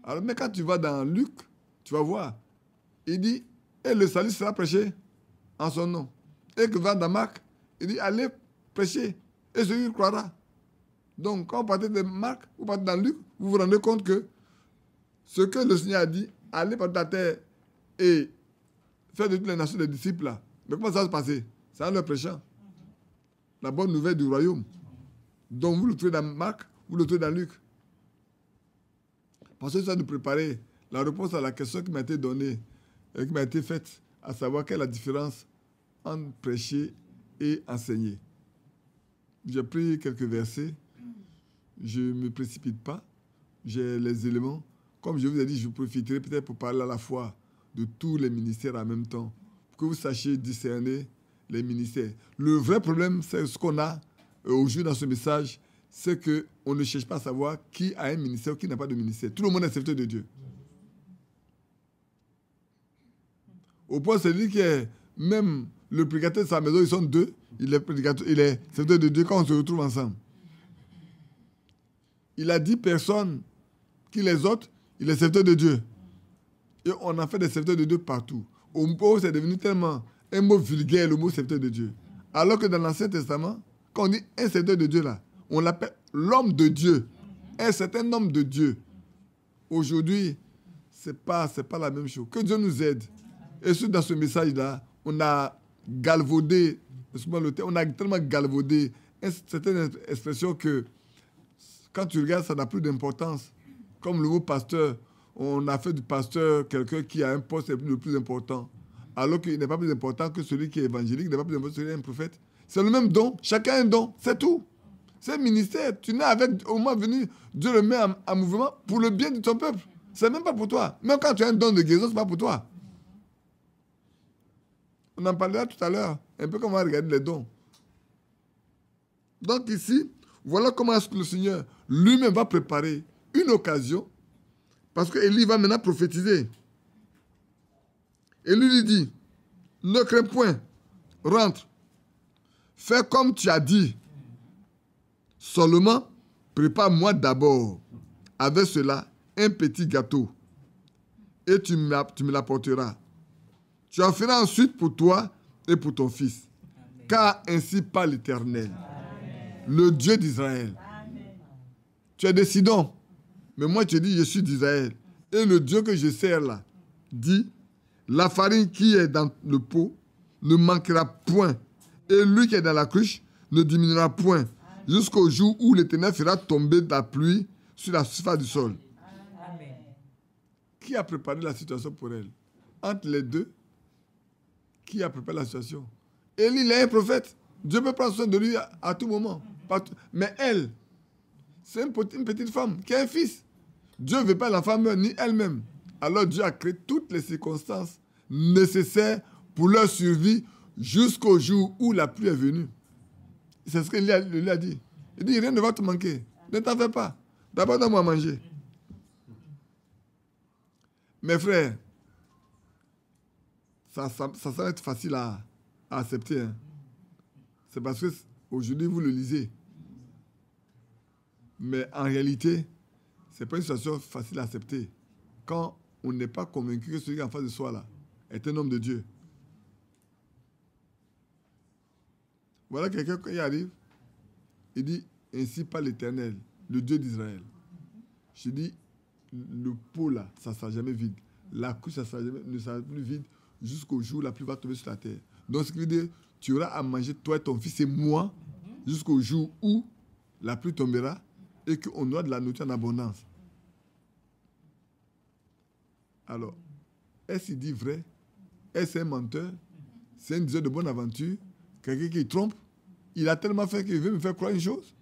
Alors, mais quand tu vas dans Luc, tu vas voir. Il dit, et le salut sera prêché en son nom. Et que va dans Marc, il dit, allez prêcher, et celui qui croira. Donc, quand vous partez de Marc, vous partez dans Luc, vous vous rendez compte que ce que le Seigneur a dit, allez par la terre et faire de toutes les nations des disciples là. Mais comment ça va se passer? C'est en leur prêchant. La bonne nouvelle du royaume. Donc, vous le trouvez dans Marc, vous le trouvez dans Luc. Parce que ça nous préparer la réponse à la question qui m'a été donnée, et qui m'a été faite, à savoir quelle est la différence entre prêcher et enseigner. J'ai pris quelques versets. Je ne me précipite pas. J'ai les éléments. Comme je vous ai dit, je profiterai peut-être pour parler à la fois de tous les ministères en même temps, pour que vous sachiez discerner les ministères. Le vrai problème, c'est ce qu'on a aujourd'hui dans ce message, c'est qu'on ne cherche pas à savoir qui a un ministère ou qui n'a pas de ministère. Tout le monde est serviteur de Dieu. Au point, c'est lui qui est même le prédicateur de sa maison, ils sont 2. Il est prédicateur, il est serviteur de Dieu quand on se retrouve ensemble. Il a 10 personnes qui les autres, il est serviteur de Dieu. Et on a fait des serviteurs de Dieu partout. Au mot, c'est devenu tellement un mot vulgaire, le mot serviteur de Dieu. Alors que dans l'Ancien Testament, quand on dit un serviteur de Dieu là, on l'appelle l'homme de Dieu. Un certain homme de Dieu. Aujourd'hui, ce n'est pas la même chose. Que Dieu nous aide. Et dans ce message-là, on a galvaudé, on a tellement galvaudé certaines expressions que quand tu regardes, ça n'a plus d'importance. Comme le mot pasteur, on a fait du pasteur quelqu'un qui a un poste le plus important. Alors qu'il n'est pas plus important que celui qui est évangélique, il n'est pas plus important que celui qui est un prophète. C'est le même don. Chacun a un don. C'est tout. C'est un ministère. Tu n'es avec, au moment venu, Dieu le met en mouvement pour le bien de ton peuple. C'est même pas pour toi. Même quand tu as un don de guérison, ce n'est pas pour toi. On en parlera tout à l'heure. Un peu comme on va regarder les dons. Donc ici, voilà comment est-ce que le Seigneur lui-même va préparer une occasion. Parce qu'Élie va maintenant prophétiser. Et lui dit, ne crains point, rentre. Fais comme tu as dit. Seulement, prépare-moi d'abord, avec cela, un petit gâteau. Et tu me l'apporteras. Tu en feras ensuite pour toi et pour ton fils. Amen. Car ainsi parle l'Éternel, le Dieu d'Israël. Tu es de Sidon, mais moi je te dis, je suis d'Israël. Et le Dieu que je sers là, dit, la farine qui est dans le pot ne manquera point. Et lui qui est dans la cruche ne diminuera point. Jusqu'au jour où l'Éternel fera tomber la pluie sur la surface du sol. Amen. Qui a préparé la situation pour elle? Entre les deux, qui a préparé la situation? Élie, il est un prophète. Dieu peut prendre soin de lui à tout moment. Mais elle, c'est une petite femme qui a un fils. Dieu ne veut pas l'enfant meure, ni elle-même. Alors Dieu a créé toutes les circonstances nécessaires pour leur survie jusqu'au jour où la pluie est venue. C'est ce qu'il lui a dit. Il dit, rien ne va te manquer. Ne t'en fais pas. D'abord, donne-moi à manger. Mes frères, ça va être facile à accepter. Hein. C'est parce qu'aujourd'hui, vous le lisez. Mais en réalité, ce n'est pas une situation facile à accepter quand on n'est pas convaincu que celui qui est en face de soi là est un homme de Dieu. Voilà quelqu'un qui arrive, il dit, ainsi parle l'Éternel, le Dieu d'Israël. Je dis, le pot là, ça ne sera jamais vide. La couche, ne sera plus vide jusqu'au jour où la pluie va tomber sur la terre. Donc, ce qui veut dire, tu auras à manger, toi et ton fils et moi, jusqu'au jour où la pluie tombera et qu'on aura de la nourriture en abondance. Alors, est-ce qu'il dit vrai? Est-ce un menteur? C'est un diseur de bonne aventure? Quelqu'un qui trompe? Il a tellement fait qu'il veut me faire croire une chose?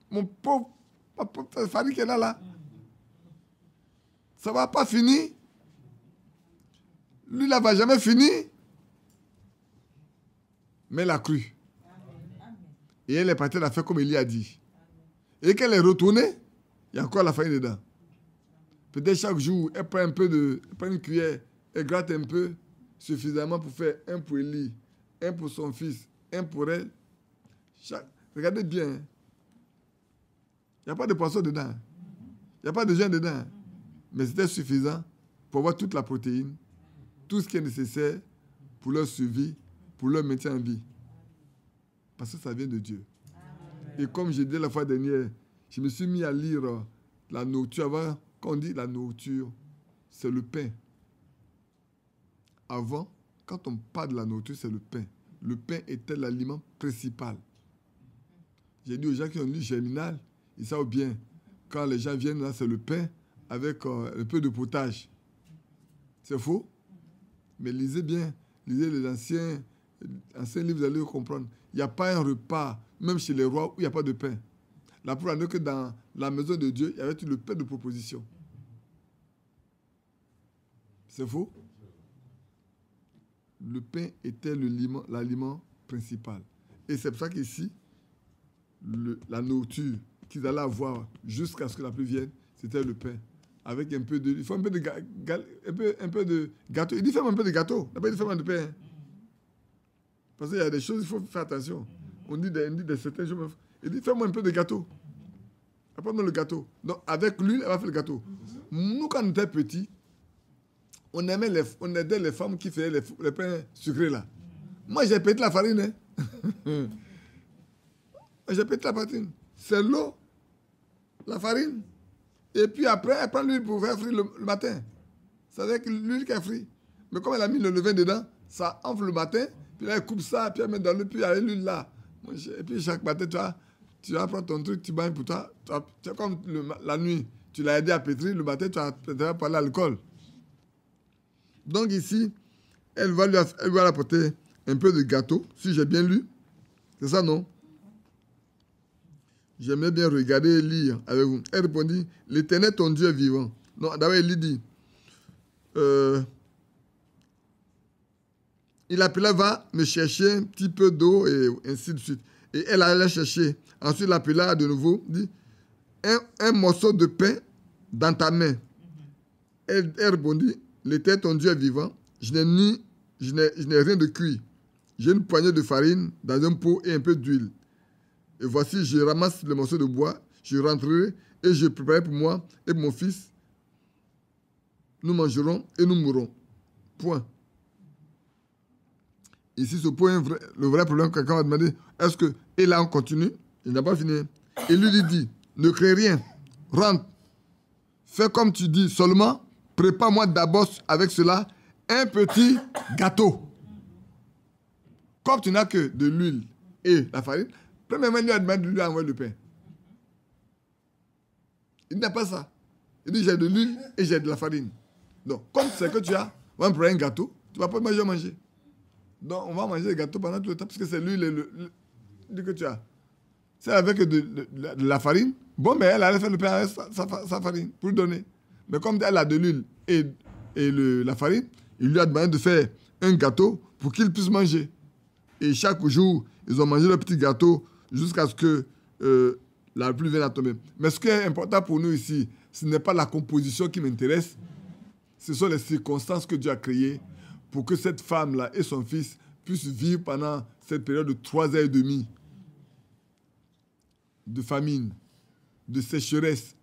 Mon pauvre, ma pauvre famille qui est là. Ça ne va pas finir. Lui, là, ne va jamais finir. Mais elle a cru. Et elle est partie, elle a fait comme il lui a dit. Et qu'elle est retournée, il y a encore la farine dedans. Peut-être chaque jour, elle prend une cuillère, elle gratte un peu, suffisamment pour faire un pour Élie, un pour son fils, un pour elle. Regardez bien. Il n'y a pas de poisson dedans. Il n'y a pas de gêne dedans. Mais c'était suffisant pour avoir toute la protéine, tout ce qui est nécessaire pour leur survie, pour leur maintien en vie. Parce que ça vient de Dieu. Amen. Et comme j'ai dit la fois dernière, je me suis mis à lire la nourriture. Avant, quand on dit la nourriture, c'est le pain. Avant, quand on parle de la nourriture, c'est le pain. Le pain était l'aliment principal. J'ai dit aux gens qui ont lu Germinal, ils savent bien, quand les gens viennent là, c'est le pain avec un peu de potage. C'est faux? Mais lisez bien, lisez les anciens livres, vous allez comprendre. Il n'y a pas un repas, même chez les rois, où il n'y a pas de pain. La preuve est que dans la maison de Dieu, il y avait le pain de proposition. C'est faux? Le pain était l'aliment principal. Et c'est pour ça qu'ici, la nourriture qu'ils allaient avoir jusqu'à ce que la pluie vienne, c'était le pain. Avec un peu de... Il faut un peu de gâteau. Il dit fais-moi un peu de gâteau. Il n'a pas dit fais-moi de pain. Parce qu'il y a des choses, il faut faire attention. On dit de certains jours, il dit fais-moi un peu de gâteau. Apprends-moi le gâteau. Donc avec lui, elle va faire le gâteau. Nous, quand on était petits, on aidait les femmes qui faisaient les pains sucrés là. Moi, j'ai pété la farine. Hein. J'ai pété la farine. C'est l'eau, la farine. Et puis après, elle prend l'huile pour faire frire le matin. Ça veut dire que l'huile qui est frite. Mais comme elle a mis le levain dedans, ça enfle le matin. Puis là, elle coupe ça, puis elle met dans l'huile, puis il y a l'huile là. Et puis chaque matin, tu vas prendre ton truc, tu bagnes pour toi. Tu comme la nuit, tu l'as aidé à pétrir. Le matin, tu vas parler à l'alcool. Donc ici, elle va lui apporter un peu de gâteau, si j'ai bien lu. C'est ça, non? J'aimerais bien regarder et lire avec vous. Elle répondit, l'Éternel, ton Dieu est vivant, Non, d'abord, il dit, il appela, va me chercher un petit peu d'eau et ainsi de suite. Et elle allait chercher. Ensuite, il appela de nouveau, dit, un morceau de pain dans ta main. Elle répondit, l'Éternel ton Dieu est vivant, je n'ai rien de cuit. J'ai une poignée de farine dans un pot et un peu d'huile. Et voici, je ramasse le morceau de bois, je rentrerai et je préparerai pour moi et pour mon fils. Nous mangerons et nous mourrons. Point. Ici, ce point, le vrai problème, quelqu'un va demander, est-ce que... Et là, on continue. Il n'a pas fini. Et lui dit, ne crée rien. Rentre. Fais comme tu dis. Seulement, prépare-moi d'abord avec cela un petit gâteau. Comme tu n'as que de l'huile et la farine, premièrement, il lui a demandé de lui envoyer le pain. Il n'a pas ça. Il dit, j'ai de l'huile et j'ai de la farine. Donc, comme c'est que tu as, on va me prendre un gâteau, tu ne vas pas manger. Donc, on va manger le gâteau pendant tout le temps, parce que c'est l'huile et l'huile que tu as. C'est avec de la farine. Bon, mais elle allait faire le pain avec sa farine, pour lui donner. Mais comme elle a de l'huile et la farine, il lui a demandé de faire un gâteau pour qu'il puisse manger. Et chaque jour, ils ont mangé le petit gâteau jusqu'à ce que la pluie vienne à tomber. Mais ce qui est important pour nous ici, ce n'est pas la composition qui m'intéresse, ce sont les circonstances que Dieu a créées pour que cette femme-là et son fils puissent vivre pendant cette période de 3 ans et demi de famine, de sécheresse,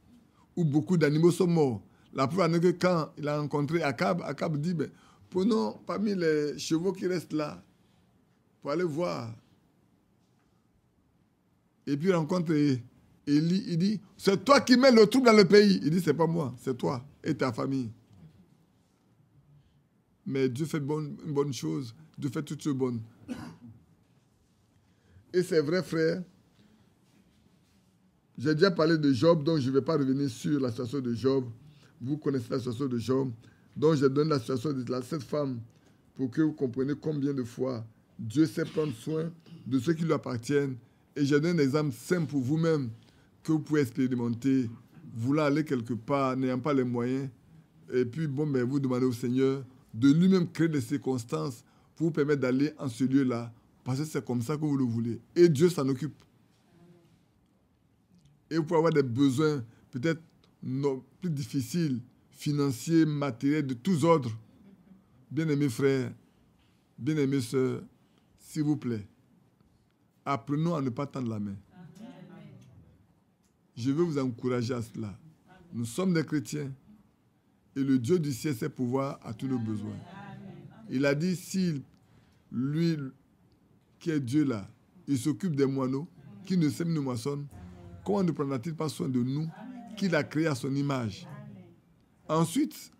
où beaucoup d'animaux sont morts. La preuve en est que quand il a rencontré Akab, Akab dit, ben, prenons parmi les chevaux qui restent là, pour aller voir. Et puis il rencontre Élie, il dit, c'est toi qui mets le trouble dans le pays. Il dit, c'est pas moi, c'est toi et ta famille. Mais Dieu fait une bonne chose, Dieu fait toutes choses bonnes. Et c'est vrai, frère, j'ai déjà parlé de Job, donc je ne vais pas revenir sur la situation de Job. Vous connaissez la situation de Job. Donc je donne la situation de cette femme pour que vous compreniez combien de fois Dieu sait prendre soin de ceux qui lui appartiennent. Et je donne un exemple simple pour vous-même que vous pouvez expérimenter, vouloir aller quelque part, n'ayant pas les moyens. Et puis, bon, ben, vous demandez au Seigneur de lui-même créer des circonstances pour vous permettre d'aller en ce lieu-là, parce que c'est comme ça que vous le voulez. Et Dieu s'en occupe. Et vous pouvez avoir des besoins peut-être plus difficiles, financiers, matériels, de tous ordres. Bien-aimés frères, bien-aimés sœurs, s'il vous plaît, apprenons à ne pas tendre la main. Je veux vous encourager à cela. Nous sommes des chrétiens et le Dieu du ciel sait pouvoir à tous nos besoins. Il a dit, si lui, qui est Dieu là, il s'occupe des moineaux, qui ne sème ne moissonne, comment ne prendra-t-il pas soin de nous, qu'il a créé à son image? Ensuite,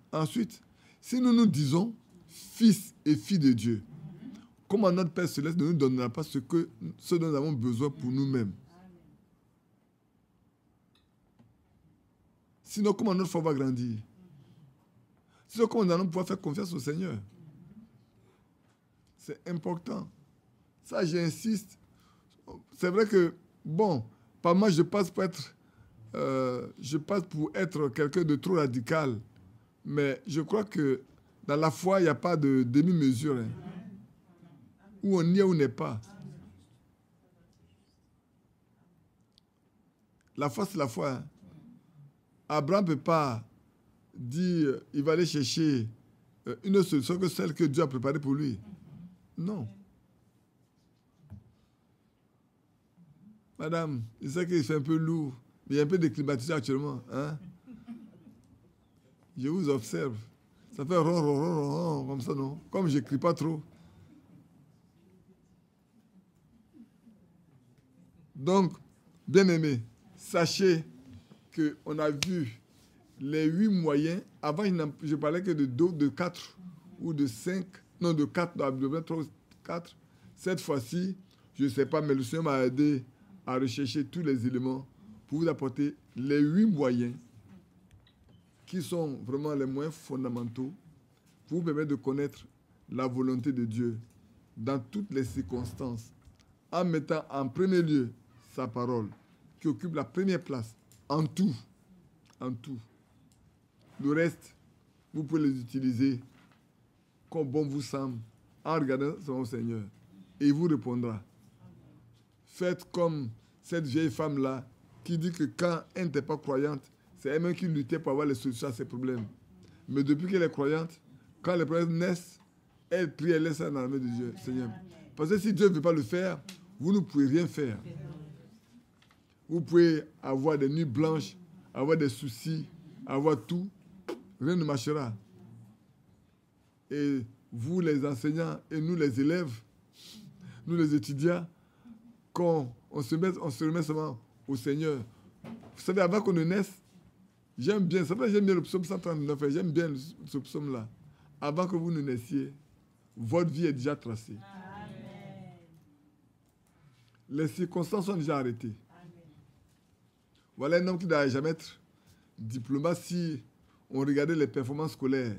si nous nous disons fils et filles de Dieu, comment notre Père Céleste ne nous donnera pas ce dont nous avons besoin pour nous-mêmes? Sinon, comment notre foi va grandir? Sinon, comment nous allons pouvoir faire confiance au Seigneur? C'est important. Ça, j'insiste. C'est vrai que, bon, par moi, je passe pour être quelqu'un de trop radical. Mais je crois que dans la foi, il n'y a pas de demi-mesure. Hein. Où on y est ou on n'est pas. La foi, c'est la foi. Hein. Abraham ne peut pas dire il va aller chercher une autre solution que celle que Dieu a préparée pour lui. Non. Madame, je sais qu'il fait un peu lourd, mais il y a un peu de climatisation actuellement. Hein? Je vous observe. Ça fait ron, ron, ron, ron, ron, comme ça, non? Comme je n'écris pas trop. Donc, bien-aimés, sachez qu'on a vu les 8 moyens. Avant, je parlais que de 2, de 4 ou de 5. Non, de 4, de 3, 4. Cette fois-ci, je ne sais pas, mais le Seigneur m'a aidé à rechercher tous les éléments pour vous apporter les 8 moyens qui sont vraiment les moyens fondamentaux pour vous permettre de connaître la volonté de Dieu dans toutes les circonstances, en mettant en premier lieu sa parole, qui occupe la première place en tout. En tout. Le reste, vous pouvez les utiliser comme bon vous semble en regardant son Seigneur. Et il vous répondra. Faites comme cette vieille femme-là qui dit que quand elle n'était pas croyante, c'est elle-même qui luttait pour avoir les solutions à ses problèmes. Mais depuis qu'elle est croyante, quand les problèmes naissent, elle prie, elle laisse ça dans la main de Dieu, Seigneur. Parce que si Dieu ne veut pas le faire, vous ne pouvez rien faire. Vous pouvez avoir des nuits blanches, avoir des soucis, avoir tout. Rien ne marchera. Et vous, les enseignants, et nous, les élèves, nous, les étudiants, quand on se remet seulement au Seigneur. Vous savez, avant qu'on ne naisse, j'aime bien le psaume 139, j'aime bien ce psaume-là. Avant que vous ne naissiez, votre vie est déjà tracée. Amen. Les circonstances sont déjà arrêtées. Amen. Voilà un homme qui ne doit jamais être diplomate si on regardait les performances scolaires.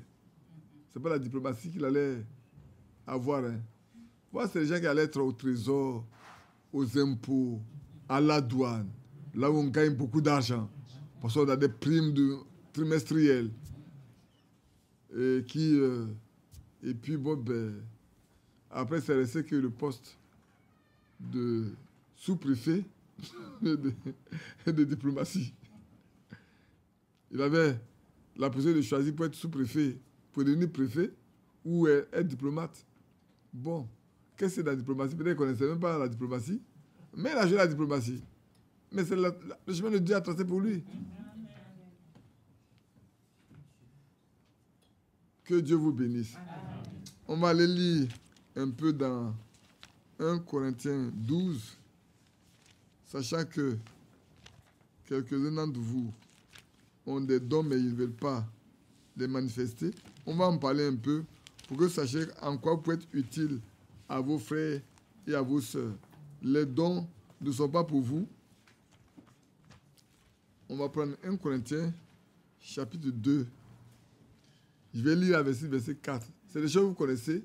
Ce n'est pas la diplomatie qu'il allait avoir. Hein. Voilà, c'est les gens qui allaient être au trésor, aux impôts, à la douane, là où on gagne beaucoup d'argent. Parce qu'on a des primes trimestrielles. Et puis, bon, après, c'est resté que le poste de sous-préfet de diplomatie. Il avait la possibilité de choisir pour être sous-préfet, pour devenir préfet ou être diplomate. Bon, qu'est-ce que c'est la diplomatie? Peut-être qu'il ne connaissait même pas la diplomatie, mais il a joué la diplomatie. Mais c'est le chemin de Dieu à tracer pour lui. Que Dieu vous bénisse. On va aller lire un peu dans 1 Corinthiens 12, sachant que quelques-uns d'entre vous ont des dons, mais ils ne veulent pas les manifester. On va en parler un peu pour que vous sachiez en quoi vous pouvez être utile à vos frères et à vos sœurs. Les dons ne sont pas pour vous. On va prendre 1 Corinthiens, chapitre 2. Je vais lire verset 4. C'est des choses que vous connaissez,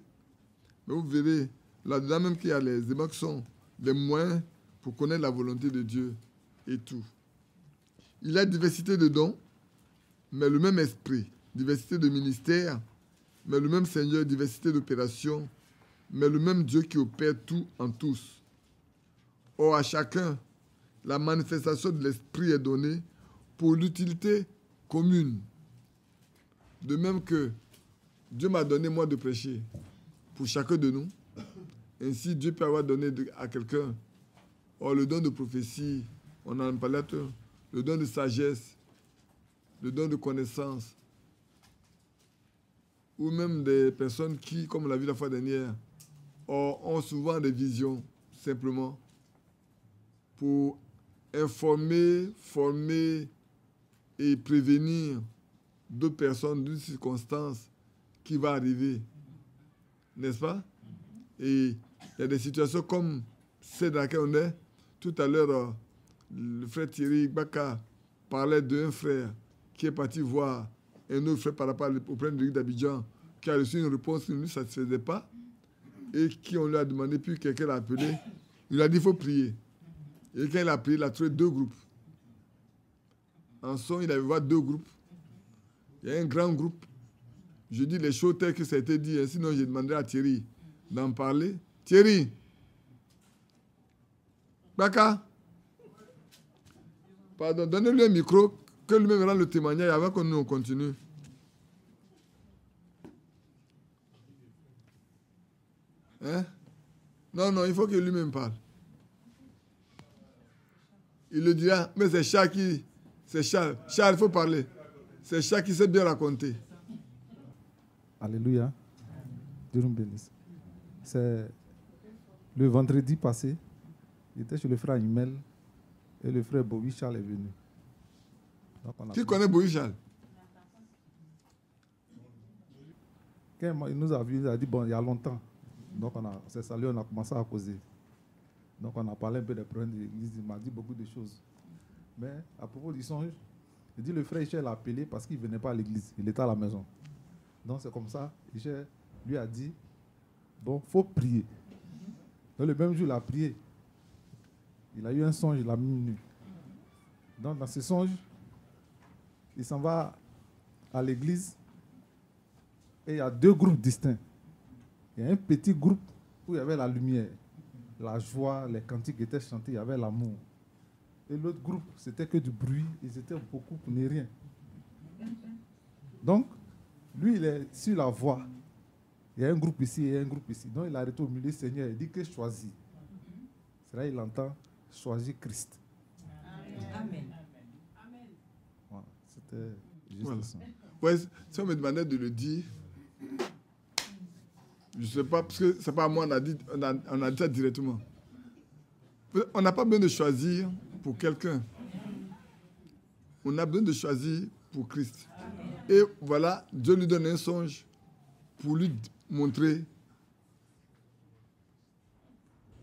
mais vous verrez là-dedans même qu'il y a les éléments qui sont des moyens pour connaître la volonté de Dieu et tout. Il y a diversité de dons, mais le même esprit. Diversité de ministères, mais le même Seigneur. Diversité d'opérations, mais le même Dieu qui opère tout en tous. Or, à chacun, la manifestation de l'esprit est donnée pour l'utilité commune. De même que Dieu m'a donné moi de prêcher pour chacun de nous. Ainsi, Dieu peut avoir donné à quelqu'un le don de prophétie, on en parlait, le don de sagesse, le don de connaissance, ou même des personnes qui, comme on l'a vu la fois dernière, ont souvent des visions, simplement, pour informer, former et prévenir d'autres personnes d'une circonstance qui va arriver. N'est-ce pas? Et il y a des situations comme celle dans laquelle on est. Tout à l'heure, le frère Thierry Baka parlait d'un frère qui est parti voir un autre frère par rapport au problème de l'île d'Abidjan, qui a reçu une réponse qui ne lui satisfaisait pas, et qui on lui a demandé, puis quelqu'un l'a appelé. Il lui a dit qu'il faut prier. Et quand il a prié, il a trouvé 2 groupes. En son, il avait vu 2 groupes. Il y a un grand groupe. Je dis les choses telles que ça a été dit. Sinon, j'ai demandé à Thierry d'en parler. Thierry, Baka, pardon, donnez-lui un micro, que lui-même rende le témoignage avant que nous on continue. Hein? Non, il faut que lui-même parle. Il le dira, mais c'est Charles qui... C'est Charles. Charles, il faut parler. C'est Charles qui sait bien raconter. Alléluia. Dieu nous bénisse. C'est le vendredi passé, j'étais chez le frère Imel et le frère Bobby Charles est venu. Qui connaît Bobby Charles? Quand il nous a vus, il a dit, bon, il y a longtemps. Donc on s'est salué, on a commencé à causer. Donc on a parlé un peu des problèmes de l'église, il m'a dit beaucoup de choses. Mais à propos du songe, il dit le frère Michel l'a appelé parce qu'il ne venait pas à l'église, il était à la maison. Donc c'est comme ça, Michel lui a dit, bon, il faut prier. Donc le même jour, il a prié. Il a eu un songe, il a mis nu. Donc dans ce songe, il s'en va à l'église et il y a deux groupes distincts. Il y a un petit groupe où il y avait la lumière, la joie, les cantiques étaient chantés, il y avait l'amour. Et l'autre groupe, c'était que du bruit, ils étaient beaucoup pour ne rien. Donc, lui, il est sur la voie. Il y a un groupe ici et un groupe ici. Donc, il a arrêté au milieu, Seigneur, il dit que choisis. C'est là qu'il entend choisir Christ. Amen. Voilà, c'était juste Voilà. ça. Ouais, si on me demandait de le dire, je ne sais pas, parce que c'est pas à moi, on a dit ça directement. On n'a pas besoin de choisir pour quelqu'un. On a besoin de choisir pour Christ. Et voilà, Dieu lui donne un songe pour lui montrer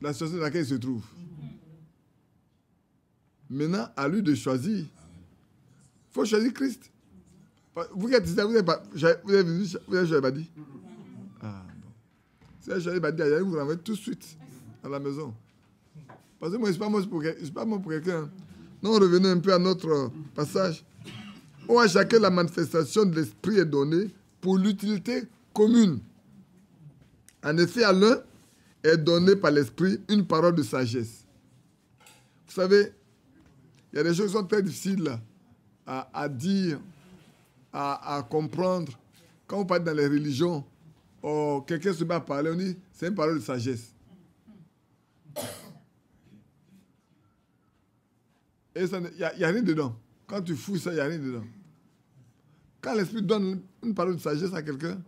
la situation dans laquelle il se trouve. Maintenant, à lui de choisir. Il faut choisir Christ. Vous qui êtes ici, vous avez pas dit. Ah, bon. Si vous avez pas dit, vous vous renvoyez tout de suite à la maison. Parce que moi, je ne suis pas mort pour quelqu'un. Non, revenons un peu à notre passage. Où à chacun la manifestation de l'esprit est donnée pour l'utilité commune. En effet, à l'un est donnée par l'esprit une parole de sagesse. Vous savez, il y a des choses qui sont très difficiles à dire, à comprendre. Quand on parle dans les religions, quelqu'un se met à parler, on dit c'est une parole de sagesse. Et il n'y a rien dedans. Quand tu fouilles ça, il n'y a rien dedans. Quand l'esprit donne une parole de sagesse à quelqu'un,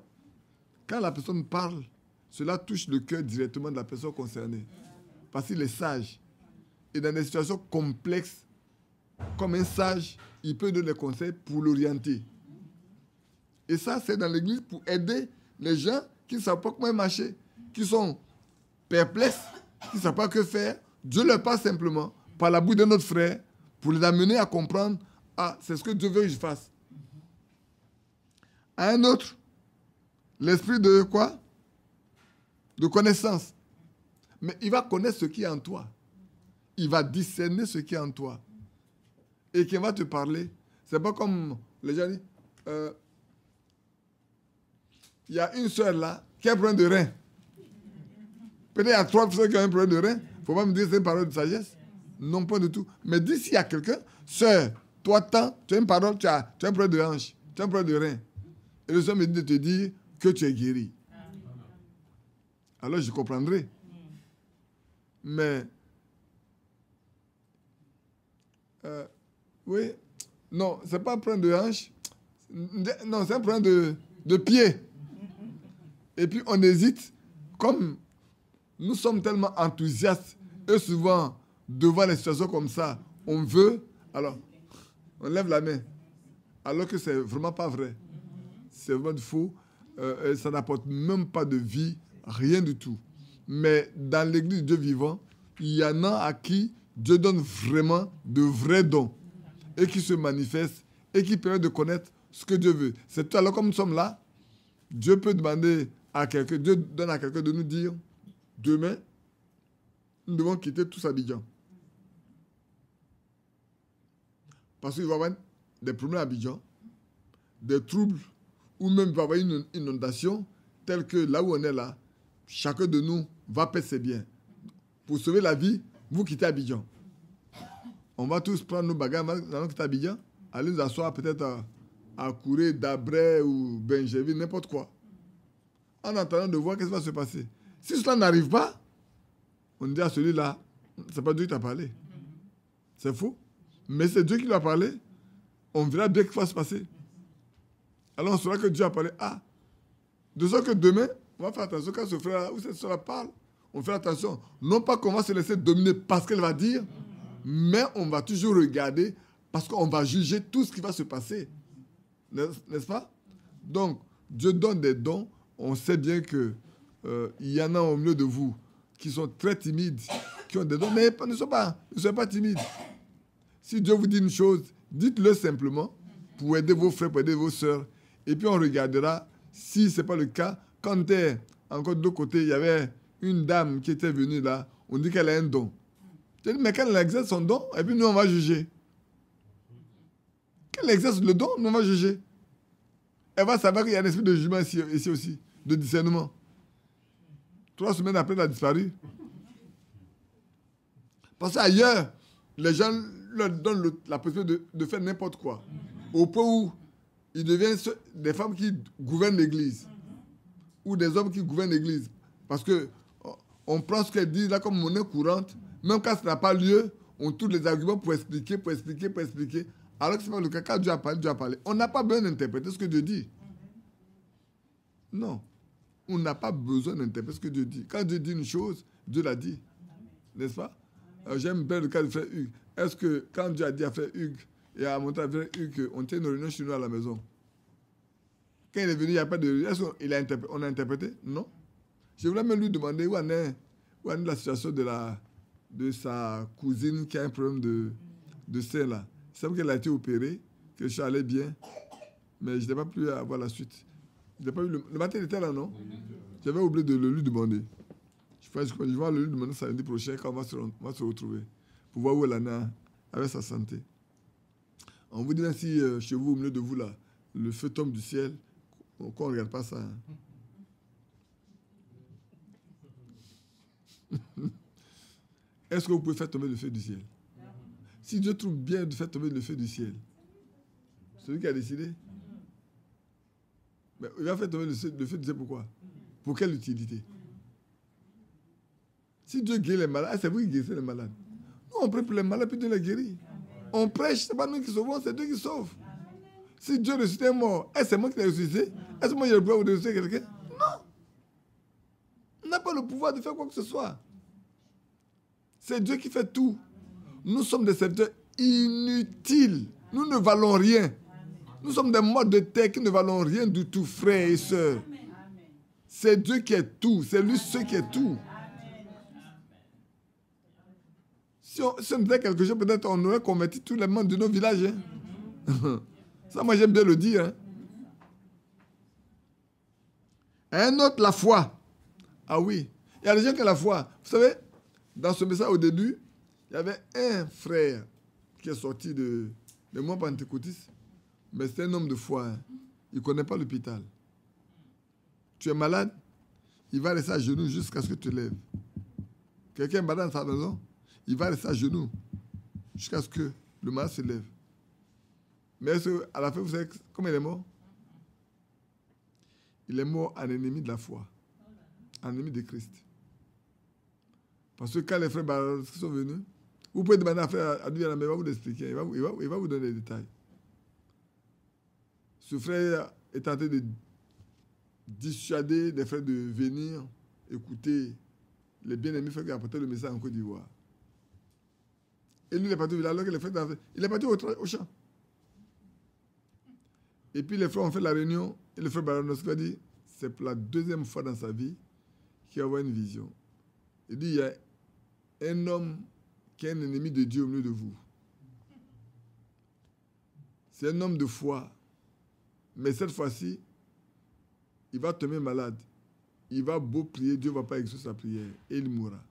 quand la personne parle, cela touche le cœur directement de la personne concernée. Parce qu'il est sage. Et dans des situations complexes, comme un sage, il peut donner des conseils pour l'orienter. Et ça, c'est dans l'église pour aider les gens qui ne savent pas comment marcher, qui sont perplexes, qui ne savent pas que faire. Dieu leur parle simplement par la bouche de notre frère pour les amener à comprendre, ah, c'est ce que Dieu veut que je fasse. À un autre, l'esprit de quoi? De connaissance. Mais il va connaître ce qui est en toi. Il va discerner ce qui est en toi. Et qui va te parler. C'est pas comme les gens disent, il y a une soeur là qui a un problème de rein. Peut-être qu'il y a 3 soeurs qui ont un problème de rein. Il ne faut pas me dire que c'est une parole de sagesse. Non, pas du tout. Mais dis s'il y a quelqu'un, soeur, toi, tu as une parole, tu as un problème de hanche, tu as un problème de rein. Et le Seigneur me dit de te dire que tu es guéri. Alors je comprendrai. Mais, oui, non, ce n'est pas un problème de hanche. Non, c'est un problème de pied. Et puis on hésite. Comme nous sommes tellement enthousiastes et souvent devant les situations comme ça, on veut, alors on lève la main. Alors que ce n'est vraiment pas vrai. C'est vraiment faux. Ça n'apporte même pas de vie, rien du tout. Mais dans l'église de Dieu vivant, il y en a à qui Dieu donne vraiment de vrais dons et qui se manifestent et qui permettent de connaître ce que Dieu veut. C'est tout. Alors comme nous sommes là, Dieu peut demander à quelqu'un, Dieu donne à quelqu'un de nous dire, demain, nous devons quitter tous Abidjan. Parce qu'il va y avoir des problèmes à Abidjan, des troubles, ou même il va y avoir une inondation, telle que là où on est là, chacun de nous va perdre ses biens. Pour sauver la vie, vous quittez Abidjan. On va tous prendre nos bagages, nous allons quitter Abidjan, aller nous asseoir peut-être à Kouré, Dabré ou Benjeville, n'importe quoi. En attendant de voir qu'est-ce qui va se passer. Si cela n'arrive pas, on dit à celui-là, c'est pas Dieu qui t'a parlé. C'est faux. Mais c'est Dieu qui lui a parlé. On verra bien ce qui va se passer. Alors on saura que Dieu a parlé. Ah, de sorte que demain, on va faire attention quand ce frère ou cette soeur parle. On fait attention. Non pas qu'on va se laisser dominer parce qu'elle va dire, mais on va toujours regarder parce qu'on va juger tout ce qui va se passer. N'est-ce pas? Donc, Dieu donne des dons. On sait bien qu'il y en a au milieu de vous qui sont très timides, qui ont des dons, mais ne soyez pas timides. Si Dieu vous dit une chose, dites-le simplement pour aider vos frères, pour aider vos sœurs. Et puis on regardera si ce n'est pas le cas. Quand encore de l'autre côté, il y avait une dame qui était venue là, on dit qu'elle a un don. Je dis, mais quand elle exerce son don, et puis nous on va juger. Quand elle exerce le don, nous on va juger. elle va savoir qu'il y a un esprit de jugement ici aussi, de discernement. 3 semaines après, elle a disparu. Parce qu'ailleurs, les gens leur donnent la possibilité de faire n'importe quoi. Au point où ils deviennent des femmes qui gouvernent l'église. Ou des hommes qui gouvernent l'église. Parce qu'on prend ce qu'elles disent là comme monnaie courante. Même quand ça n'a pas lieu, on trouve les arguments pour expliquer. Alors que c'est pas le cas. Quand Dieu a parlé. On n'a pas besoin d'interpréter ce que Dieu dit. Non. On n'a pas besoin d'interpréter ce que Dieu dit. Quand Dieu dit une chose, Dieu l'a dit. N'est-ce pas? J'aime bien le cas de frère Hugues. Est-ce que quand Dieu a dit à frère Hugues et à mon frère Hugues qu'on tient une réunion chez nous à la maison, quand il est venu, il n'y a pas de... Est-ce qu'on a interprété? Non. Je voulais même lui demander où en est la situation de sa cousine qui a un problème de sein là. Il semble qu'elle a été opérée, que le chat allait bien, mais je n'ai pas pu avoir la suite. Pas eu le matin, il était là, non? J'avais oublié de le lui demander. Je vais le lui demander samedi prochain quand on va se retrouver pour voir où elle en est avec sa santé. On vous dit ainsi, chez vous, au milieu de vous, là, le feu tombe du ciel, qu'on ne regarde pas ça. Est-ce que vous pouvez faire tomber le feu du ciel? Si Dieu trouve bien de faire tomber le feu du ciel, celui qui a décidé, mais il va faire tomber le feu du ciel pourquoi? Pour quelle utilité? Si Dieu guérit les malades, c'est vous qui guérissez les malades. Nous, on prie pour les malades, puis Dieu les guérit. On prêche, ce n'est pas nous qui sauvons, c'est Dieu qui sauve. Si Dieu ressuscite un mort, est-ce que c'est moi qui l'ai ressuscité? Est-ce que moi j'ai le pouvoir de ressusciter quelqu'un? Non. On n'a pas le pouvoir de faire quoi que ce soit. C'est Dieu qui fait tout. Nous sommes des serviteurs inutiles. Nous ne valons rien. Nous sommes des morts de terre qui ne valons rien du tout, frères et sœurs. C'est Dieu qui est tout. C'est lui seul qui est tout. Si on faisait quelque chose, peut-être on aurait converti tous les membres de nos villages. Hein? Ça, moi, j'aime bien le dire. Hein? Un autre, la foi. Ah oui. Il y a des gens qui ont la foi. Vous savez, dans ce message, au début, il y avait un frère qui est sorti de moi pentecôtiste, mais c'est un homme de foi. Hein? Il ne connaît pas l'hôpital. Tu es malade, il va rester à genoux jusqu'à ce que tu te lèves. Quelqu'un est malade dans sa maison, il va rester à genoux jusqu'à ce que le malade se lève. Mais à la fin, vous savez comment il est mort? Il est mort en ennemi de la foi, en ennemi de Christ. Parce que quand les frères Baranowski sont venus, vous pouvez demander à frère Adou Yanamé, il va vous l'expliquer, il va vous donner les détails. Ce frère est en train de dissuader les frères de venir écouter les bien-aimés frères qui apportaient le message en Côte d'Ivoire. Et lui, il est parti au village, alors que les frères, il est parti au champ. Et puis les frères ont fait la réunion, et le frère Baranowski a dit, c'est pour la 2e fois dans sa vie qu'il va avoir une vision. Il dit, il y a un homme qui est un ennemi de Dieu au milieu de vous. C'est un homme de foi. Mais cette fois-ci, il va tomber malade. Il va beau prier, Dieu ne va pas exaucer sa prière. Et il mourra.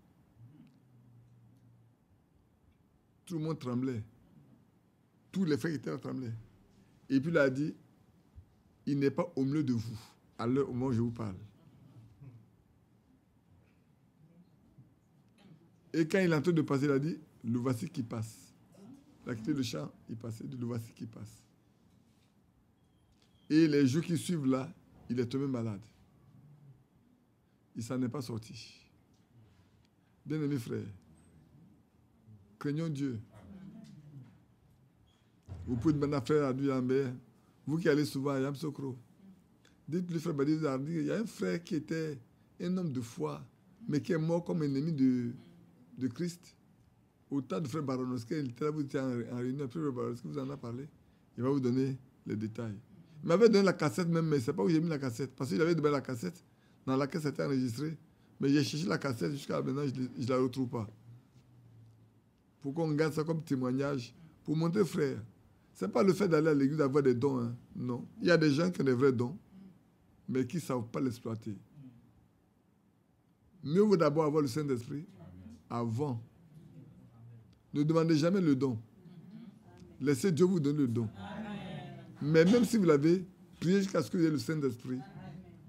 Tout le monde tremblait. Tous les frères qui étaient là tremblaient. Et puis il a dit, il n'est pas au milieu de vous, à l'heure au moment où je vous parle. Et quand il est en train de passer, il a dit, le voici qui passe. Il a quitté le champ, il passait, le voici qui passe. Et les jours qui suivent là, il est tombé malade. Il ne s'en est pas sorti. Bien-aimés frères, craignons Dieu. Vous pouvez demander à frère Adou Lambert, vous qui allez souvent à Yamsokro, dites-lui, frère Badi, il y a un frère qui était un homme de foi, mais qui est mort comme ennemi de Christ. Au temps de frère Baranowski, il était là, vous étiez en réunion, frère Baranowski vous en a parlé, il va vous donner les détails. Il m'avait donné la cassette même, mais ce n'est pas où j'ai mis la cassette, parce qu'il avait donné la cassette dans laquelle c'était enregistré, mais j'ai cherché la cassette jusqu'à maintenant, je ne la retrouve pas. Pour qu'on garde ça comme témoignage, pour montrer, frère, ce n'est pas le fait d'aller à l'église d'avoir des dons, hein. Non. Il y a des gens qui ont des vrais dons, mais qui ne savent pas l'exploiter. Mieux vaut d'abord avoir le Saint-Esprit avant. Ne demandez jamais le don. Laissez Dieu vous donner le don. Mais même si vous l'avez, Priez jusqu'à ce que vous ayez le Saint-Esprit.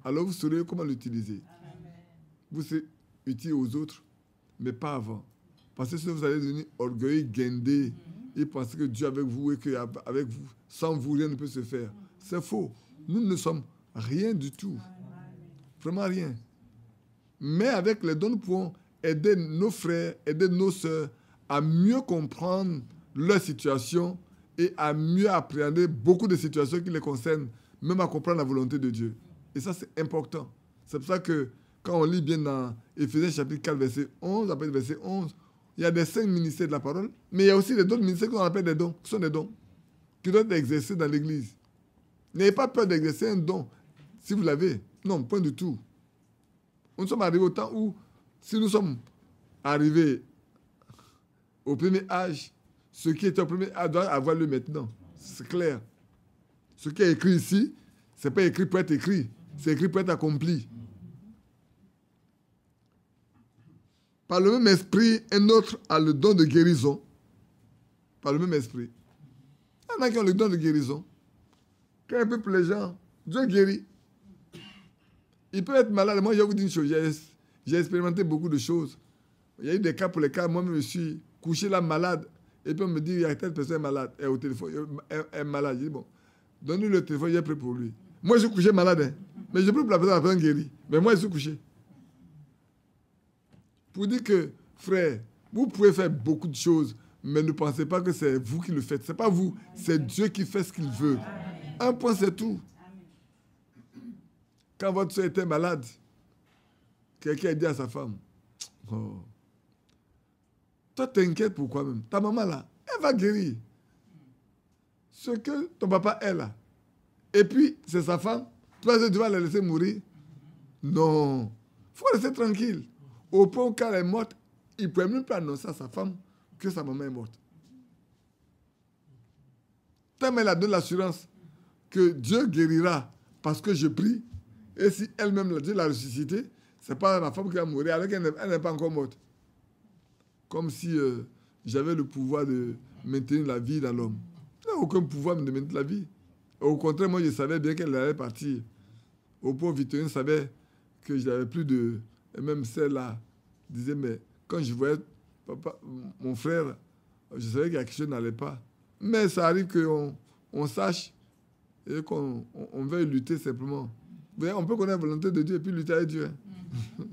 Alors vous saurez comment l'utiliser. Vous serez utile aux autres, mais pas avant. Parce que sinon vous allez devenir orgueilleux, guindé, et penser que Dieu est avec vous et qu'avec vous, sans vous, rien ne peut se faire. C'est faux. Nous ne sommes rien du tout. Vraiment rien. Mais avec les dons, nous pouvons aider nos frères, aider nos sœurs à mieux comprendre leur situation et à mieux appréhender beaucoup de situations qui les concernent, même à comprendre la volonté de Dieu. Et ça, c'est important. C'est pour ça que quand on lit bien dans Éphésiens chapitre 4, verset 11, après verset 11, il y a des 5 ministères de la parole, mais il y a aussi d'autres ministères qu'on appelle des dons, qui sont des dons, qui doivent être exercés dans l'Église. N'ayez pas peur d'exercer un don, si vous l'avez. Non, point du tout. Nous sommes arrivés au temps où, si nous sommes arrivés au premier âge, ce qui était au premier âge doit avoir lieu maintenant. C'est clair. Ce qui est écrit ici, ce n'est pas écrit pour être écrit, c'est écrit pour être accompli. Par le même esprit, un autre a le don de guérison. Par le même esprit. Il y en a qui ont le don de guérison. Quand un peuple les gens, Dieu guérit. Il peut être malade. Moi, je vais vous dire une chose. J'ai expérimenté beaucoup de choses. Il y a eu des cas pour lesquels moi-même je suis couché là malade. Et puis on me dit, il y a telle personne malade. Elle est au téléphone, elle est malade. Je dis, bon, donne-lui le téléphone, j'ai pris pour lui. Moi, je suis couché malade. Hein. Mais je prie pour la personne guérie. Mais moi, je suis couché. Pour dire que, frère, vous pouvez faire beaucoup de choses, mais ne pensez pas que c'est vous qui le faites. Ce n'est pas vous, c'est Dieu qui fait ce qu'il veut. Un point, c'est tout. Quand votre soeur était malade, quelqu'un a dit à sa femme, oh, toi t'inquiètes pour quoi même? Ta maman là, elle va guérir. Ce que ton papa est là. Et puis, c'est sa femme. Toi, tu vas la laisser mourir? Non. Il faut la laisser tranquille. Au point où quand elle est morte, il ne pouvait même pas annoncer à sa femme que sa maman est morte. Tellement elle a donné l'assurance que Dieu guérira parce que je prie. Et si elle-même, Dieu l'a ressuscité, ce n'est pas ma femme qui va mourir alors qu'elle n'est pas encore morte. Comme si j'avais le pouvoir de maintenir la vie dans l'homme. Je n'ai aucun pouvoir de maintenir la vie. Au contraire, moi, je savais bien qu'elle allait partir. Au point où Victorine savait que je n'avais plus de... Et même celle-là disait, mais quand je voyais papa, mon frère, je savais qu'il y a quelque chose qui n'allait pas. Mais ça arrive qu'on sache et qu'on veuille lutter simplement. Vous voyez, on peut connaître la volonté de Dieu et puis lutter avec Dieu. Hein.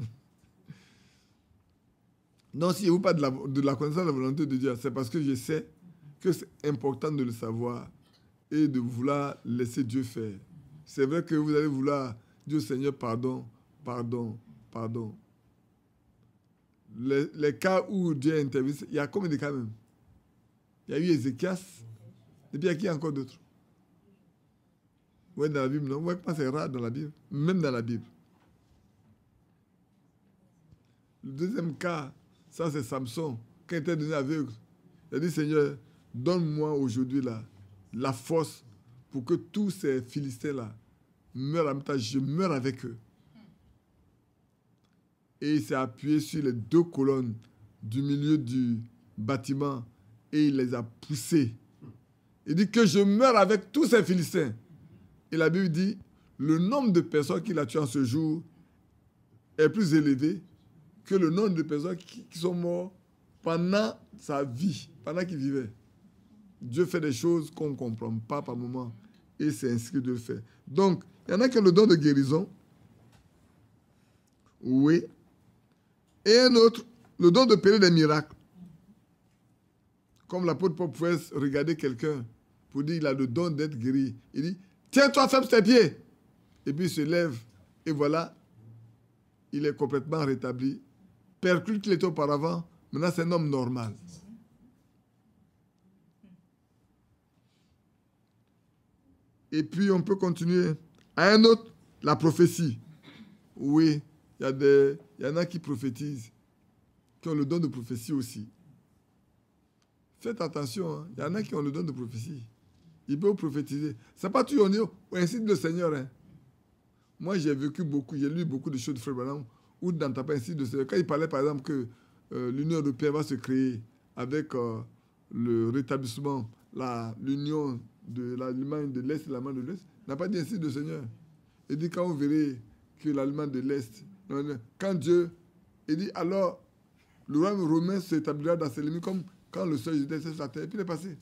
Non, si vous parlez de la connaissance de la volonté de Dieu, c'est parce que je sais que c'est important de le savoir et de vouloir laisser Dieu faire. C'est vrai que vous allez vouloir dire, Seigneur, pardon, pardon, pardon. Les cas où Dieu a intervenu, il y a combien de cas même? Il y a eu Ézéchias, et puis il y a qui encore d'autres? Oui, dans la Bible, non? Vous voyez comment c'est rare dans la Bible? Même dans la Bible. Le deuxième cas, ça c'est Samson, quand il était devenu aveugle. Il a dit, Seigneur, donne-moi aujourd'hui la force pour que tous ces Philistins-là meurent en même temps. Je meurs avec eux. Et il s'est appuyé sur les 2 colonnes du milieu du bâtiment et il les a poussées. Il dit que je meurs avec tous ces Philistins. Et la Bible dit, le nombre de personnes qu'il a tuées en ce jour est plus élevé que le nombre de personnes qui sont mortes pendant sa vie, pendant qu'il vivait. Dieu fait des choses qu'on ne comprend pas par moment et c'est ainsi que Dieu le fait. Donc, il y en a qui ont le don de guérison. Oui. Et un autre, le don d'opérer des miracles. Comme l'apôtre Paul pouvait regarder quelqu'un pour dire qu'il a le don d'être guéri. Il dit, tiens-toi, ferme tes pieds. Et puis il se lève et voilà, il est complètement rétabli. Percule qu'il était auparavant, maintenant c'est un homme normal. Et puis on peut continuer. À un autre, la prophétie. Oui, il y en a qui prophétisent, qui ont le don de prophétie aussi. Faites attention, hein. Il y en a qui ont le don de prophétie. Ils peuvent prophétiser. Ce n'est pas toujours ainsi dit le Seigneur. Hein. Moi, j'ai vécu beaucoup, j'ai lu beaucoup de choses de Frère Branham, où dans ta ainsi de Seigneur. Quand il parlait, par exemple, que l'Union européenne va se créer avec le rétablissement, l'union de l'Allemagne de l'Est et l'Allemagne de l'Ouest. Il n'a pas dit ainsi le Seigneur. Il dit quand vous verrez que l'Allemagne de l'Est, quand Dieu, il dit alors le royaume romain s'établira dans ses limites comme quand le sol était sur la terre. Et puis il est passé.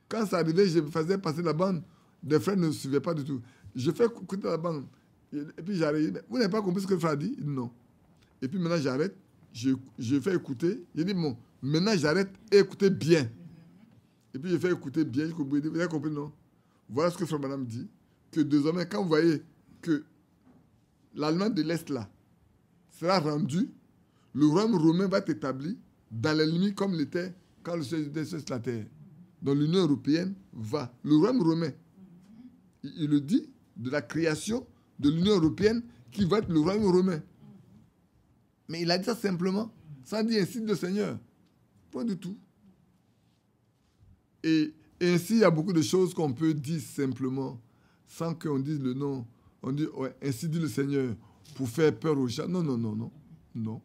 Quand ça arrivait, je faisais passer la bande. Des frères ne suivaient pas du tout. Je fais écouter la bande. Et puis j'arrive. Vous n'avez pas compris ce que le frère a dit? Il dit non. Et puis maintenant j'arrête. Je fais écouter. Il dit bon, maintenant j'arrête et écoutez bien. Et puis je fais écouter bien. Vous avez compris, non? Voilà ce que frère madame dit. Que désormais, quand vous voyez que l'Allemagne de l'Est là sera rendue, le royaume romain va être établi dans les limites comme l'était quand le ciel était sur la terre. Donc l'Union européenne va. Le royaume romain, il le dit, de la création de l'Union européenne qui va être le royaume romain. Mais il a dit ça simplement, sans dire ainsi le Seigneur. Point du tout. Et ainsi, il y a beaucoup de choses qu'on peut dire simplement, sans qu'on dise le nom. On dit, ouais, ainsi dit le Seigneur, pour faire peur aux gens. Non, non, non, non. Non.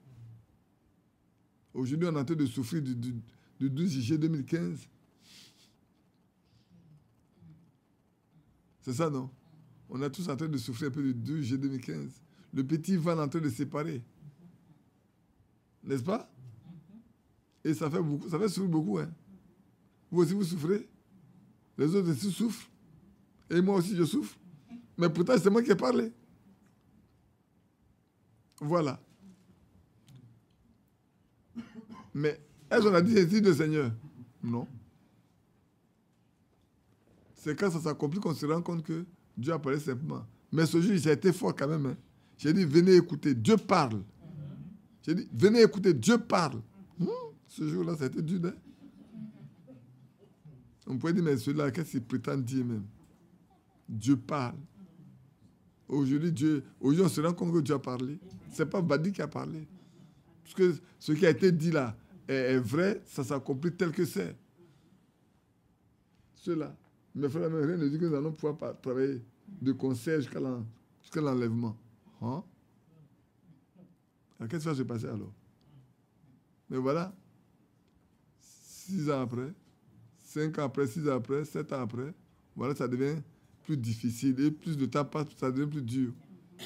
Aujourd'hui, on est en train de souffrir du 12 juillet 2015. C'est ça, non? On est tous en train de souffrir un peu du 12 juillet 2015. Le petit va en train de se séparer. N'est-ce pas? Et ça fait beaucoup, ça fait souffrir beaucoup, hein? Vous aussi, vous souffrez. Les autres aussi souffrent. Et moi aussi, je souffre. Mais pourtant, c'est moi qui ai parlé. Voilà. Mais est-ce qu'on a dit ainsi le Seigneur? Non. C'est quand ça s'accomplit qu'on se rend compte que Dieu a parlé simplement. Mais ce jour, j'ai été fort quand même. Hein. J'ai dit, venez écouter, Dieu parle. J'ai dit, venez écouter, Dieu parle. Ce jour-là, ça a été dur. Hein? On pourrait dire, mais celui-là, qu'est-ce qu'il prétend dire même? Dieu parle. Aujourd'hui, on se rend compte que Dieu a parlé. Ce n'est pas Badi qui a parlé. Parce que ce qui a été dit là est vrai, ça s'accomplit tel que c'est. Cela. Mes frères, rien ne dit que nous allons pouvoir travailler de concert jusqu'à l'enlèvement. Hein? Alors, qu'est-ce qui va se passer alors? Mais voilà, 6 ans après, 5 ans après, 6 ans après, 7 ans après, voilà, ça devient plus difficile et plus de temps passe, ça devient plus dur.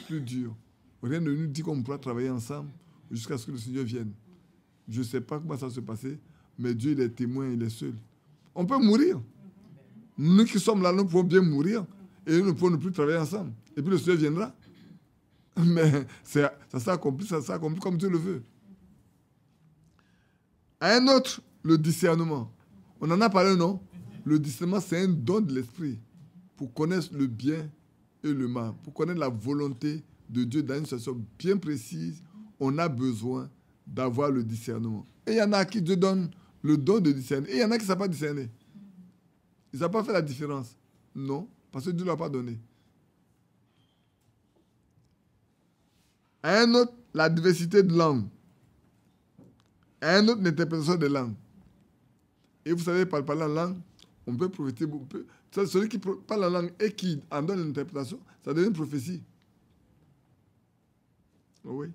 Plus dur. Rien ne nous dit qu'on pourra travailler ensemble jusqu'à ce que le Seigneur vienne. Je ne sais pas comment ça va se passer, mais Dieu, il est témoin, il est seul. On peut mourir. Nous qui sommes là, nous pouvons bien mourir et nous ne pouvons plus travailler ensemble. Et puis le Seigneur viendra. Mais ça s'accomplit comme Dieu le veut. À un autre, le discernement. On en a parlé, non? Le discernement, c'est un don de l'esprit pour connaître le bien et le mal, pour connaître la volonté de Dieu dans une situation bien précise. On a besoin d'avoir le discernement. Et il y en a qui Dieu donne le don de discerner. Et il y en a qui ne savent pas discerner. Ils ne savent pas faire la différence. Non, parce que Dieu ne l'a pas donné. À un autre, la diversité de langues. À un autre, l'interprétation des langues. Et vous savez, par parler en langue, on peut prophétiser. Celui qui parle en langue et qui en donne l'interprétation, ça devient une prophétie. Oui.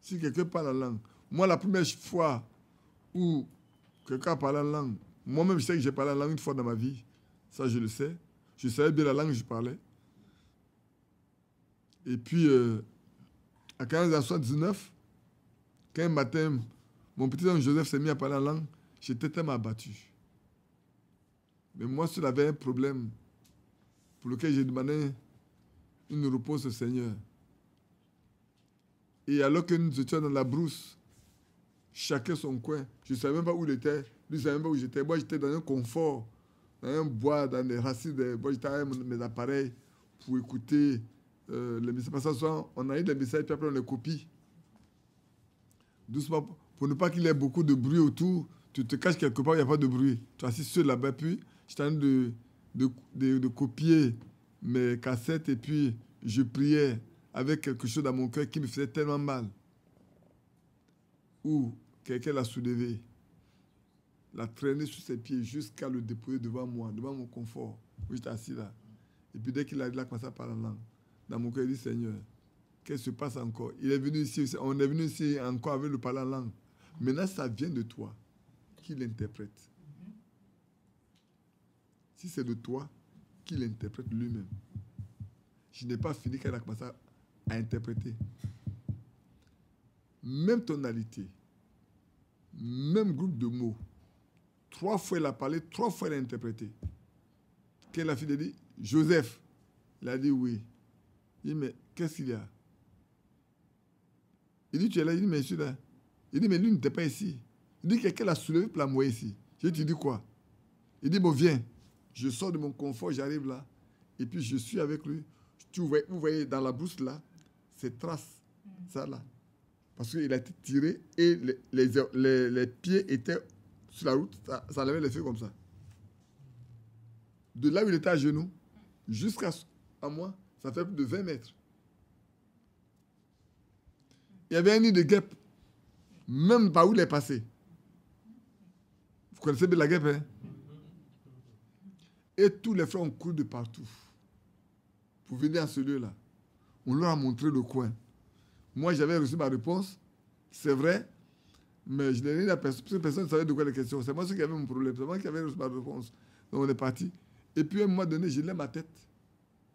Si quelqu'un parle en langue. Moi, la première fois où quelqu'un parle en langue, moi-même, je sais que j'ai parlé en langue une fois dans ma vie. Ça, je le sais. Je savais bien la langue que je parlais. Et puis, à 1979, quand un matin, mon petit homme Joseph s'est mis à parler en langue, j'étais tellement abattu. Mais moi, s'il avait un problème pour lequel j'ai demandé une réponse au Seigneur. Et alors que nous étions dans la brousse, chacun son coin, je ne savais même pas où il était, lui ne savait même pas où j'étais. Moi, j'étais dans un confort, dans un bois, dans des racines. Moi, j'étais avec mes appareils pour écouter les messages. Parce que on a eu des messages, puis après, on les copie. Doucement, pour ne pas qu'il y ait beaucoup de bruit autour, tu te caches quelque part, il n'y a pas de bruit. Tu es assis seul là-bas, puis j'étais en train de copier mes cassettes, et puis je priais avec quelque chose dans mon cœur qui me faisait tellement mal. Ou quelqu'un l'a soulevé, l'a traîné sur ses pieds jusqu'à le déposer devant moi, devant mon confort, où j'étais assis là. Et puis dès qu'il a commencé à parler en langue, dans mon cœur, il dit, Seigneur, qu'est-ce qui se passe encore? Il est venu ici, on est venu ici encore avec le parler en langue. Maintenant, ça vient de toi. Qui l'interprète? si c'est de toi, qu'il interprète lui-même. Je n'ai pas fini quand il a commencé à interpréter. Même tonalité, même groupe de mots. 3 fois il a parlé, 3 fois il a interprété. Quand la fille a dit, Joseph, il a dit oui. Il dit, mais qu'est-ce qu'il y a? Il dit, tu es là? Il dit, mais je suis là. Il dit, mais lui n'était pas ici. Il dit, quelqu'un l'a soulevé pour la mouiller ici. Je te dis quoi? Il dit, bon, viens. Je sors de mon confort, j'arrive là. Et puis, je suis avec lui. Vous voyez, dans la brousse là, ces traces, ça là. Parce qu'il a été tiré et les pieds étaient sur la route, ça enlevait les feux comme ça. De là où il était à genoux, jusqu'à moi, ça fait plus de 20 mètres. Il y avait un nid de guêpes, même par où il est passé. Vous connaissez bien la guêpe, hein? Et tous les frères ont couru de partout pour venir à ce lieu-là. On leur a montré le coin. Moi, j'avais reçu ma réponse, c'est vrai, mais je n'ai rien à personne, parce que personne ne savait de quoi les questions. C'est moi qui avait mon problème, c'est moi qui avais reçu ma réponse. Donc on est parti. Et puis à un moment donné, je lève ma tête.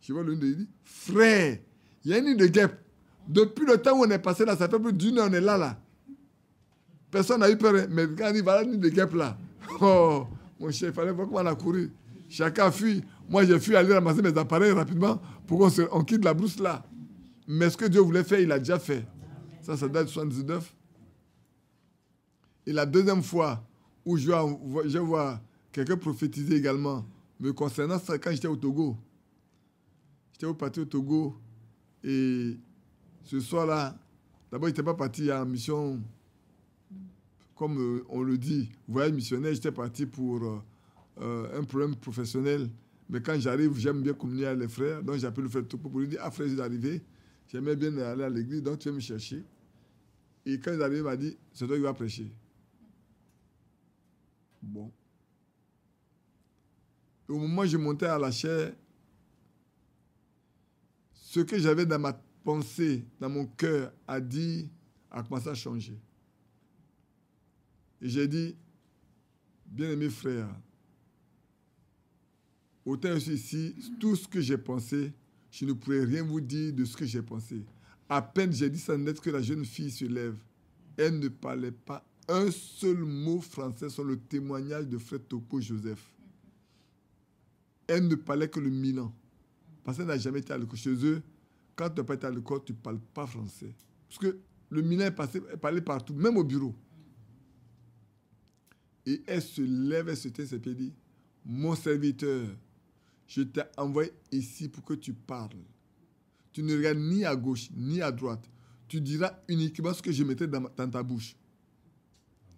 Je vois l'une de dit, frère, il y a un nid de guêpe. Depuis le temps où on est passé là, ça fait plus d'une heure, on est là. Personne n'a eu peur, mais quand on dit, voilà le nid de guêpe là. Oh, mon chef, il fallait voir comment on a couru. Chacun a fui. Moi, j'ai fui aller ramasser mes appareils rapidement pour qu'on quitte la brousse là. Mais ce que Dieu voulait faire, il a déjà fait. Ça date de 79. Et la deuxième fois où je vois quelqu'un prophétiser également, me concernant, c'est quand j'étais au Togo. J'étais parti au Togo. Et ce soir-là, d'abord, je n'étais pas parti en mission, comme on le dit, voyage missionnaire. J'étais parti pour un problème professionnel. Mais quand j'arrive, j'aime bien communier avec les frères. Donc, j'appelle le frère Topo pour lui dire, ah frère, je suis arrivé. J'aimais bien aller à l'église, donc tu viens me chercher. Et quand il est arrivé, il m'a dit, c'est toi qui vas prêcher. Bon. Et au moment où je montais à la chaire, ce que j'avais dans ma pensée, dans mon cœur, a commencé à changer. Et j'ai dit, bien-aimés frères, autant je suis ici, tout ce que j'ai pensé, je ne pourrais rien vous dire de ce que j'ai pensé. À peine j'ai dit ça net que la jeune fille se lève. Elle ne parlait pas un seul mot français sur le témoignage de frère Topo Joseph. Elle ne parlait que le Milan. Parce qu'elle n'a jamais été à l'école. Chez eux, quand tu n'as pas été à l'école, tu ne parles pas français. Parce que le Milan elle parlait partout, même au bureau. Et elle se lève, elle se tient ses pieds et dit, mon serviteur, je t'ai envoyé ici pour que tu parles. Tu ne regardes ni à gauche, ni à droite. Tu diras uniquement ce que je mettrai dans ta bouche.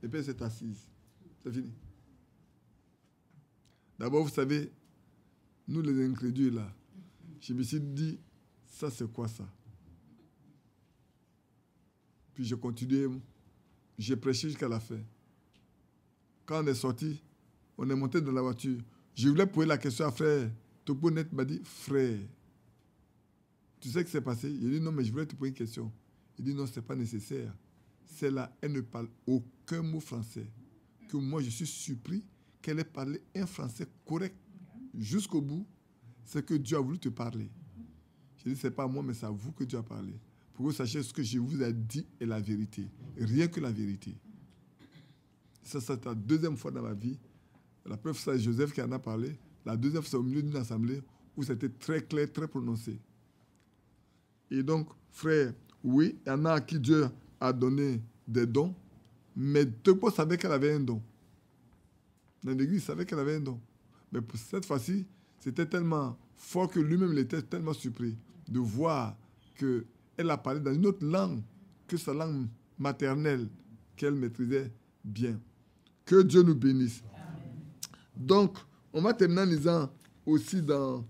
Et puis elle s'est assise. C'est fini. D'abord, vous savez, nous les incrédules là, je me suis dit, ça c'est quoi ça? Puis j'ai continué, j'ai prêché jusqu'à la fin. Quand on est sorti, on est monté dans la voiture. Je voulais poser la question à frère. Topo Net m'a dit, frère, tu sais ce qui s'est passé? Il dit, non, mais je voulais te poser une question. Il dit, non, ce n'est pas nécessaire. Celle-là, elle ne parle aucun mot français. Que moi, je suis surpris qu'elle ait parlé un français correct jusqu'au bout. C'est que Dieu a voulu te parler. Je dis, ce n'est pas moi, mais c'est à vous que Dieu a parlé. Pour que vous sachiez ce que je vous ai dit est la vérité. Rien que la vérité. Ça, c'est la deuxième fois dans ma vie. La première fois, c'est Joseph qui en a parlé. La deuxième fois, c'est au milieu d'une assemblée où c'était très clair, très prononcé. Et donc, frère, oui, il y en a à qui Dieu a donné des dons, mais Topo savait qu'elle avait un don. Dans l'église, il savait qu'elle avait un don. Mais pour cette fois-ci, c'était tellement fort que lui-même, il était tellement surpris de voir qu'elle a parlé dans une autre langue que sa langue maternelle qu'elle maîtrisait bien. Que Dieu nous bénisse. Amen. Donc, on va terminer en lisant aussi dans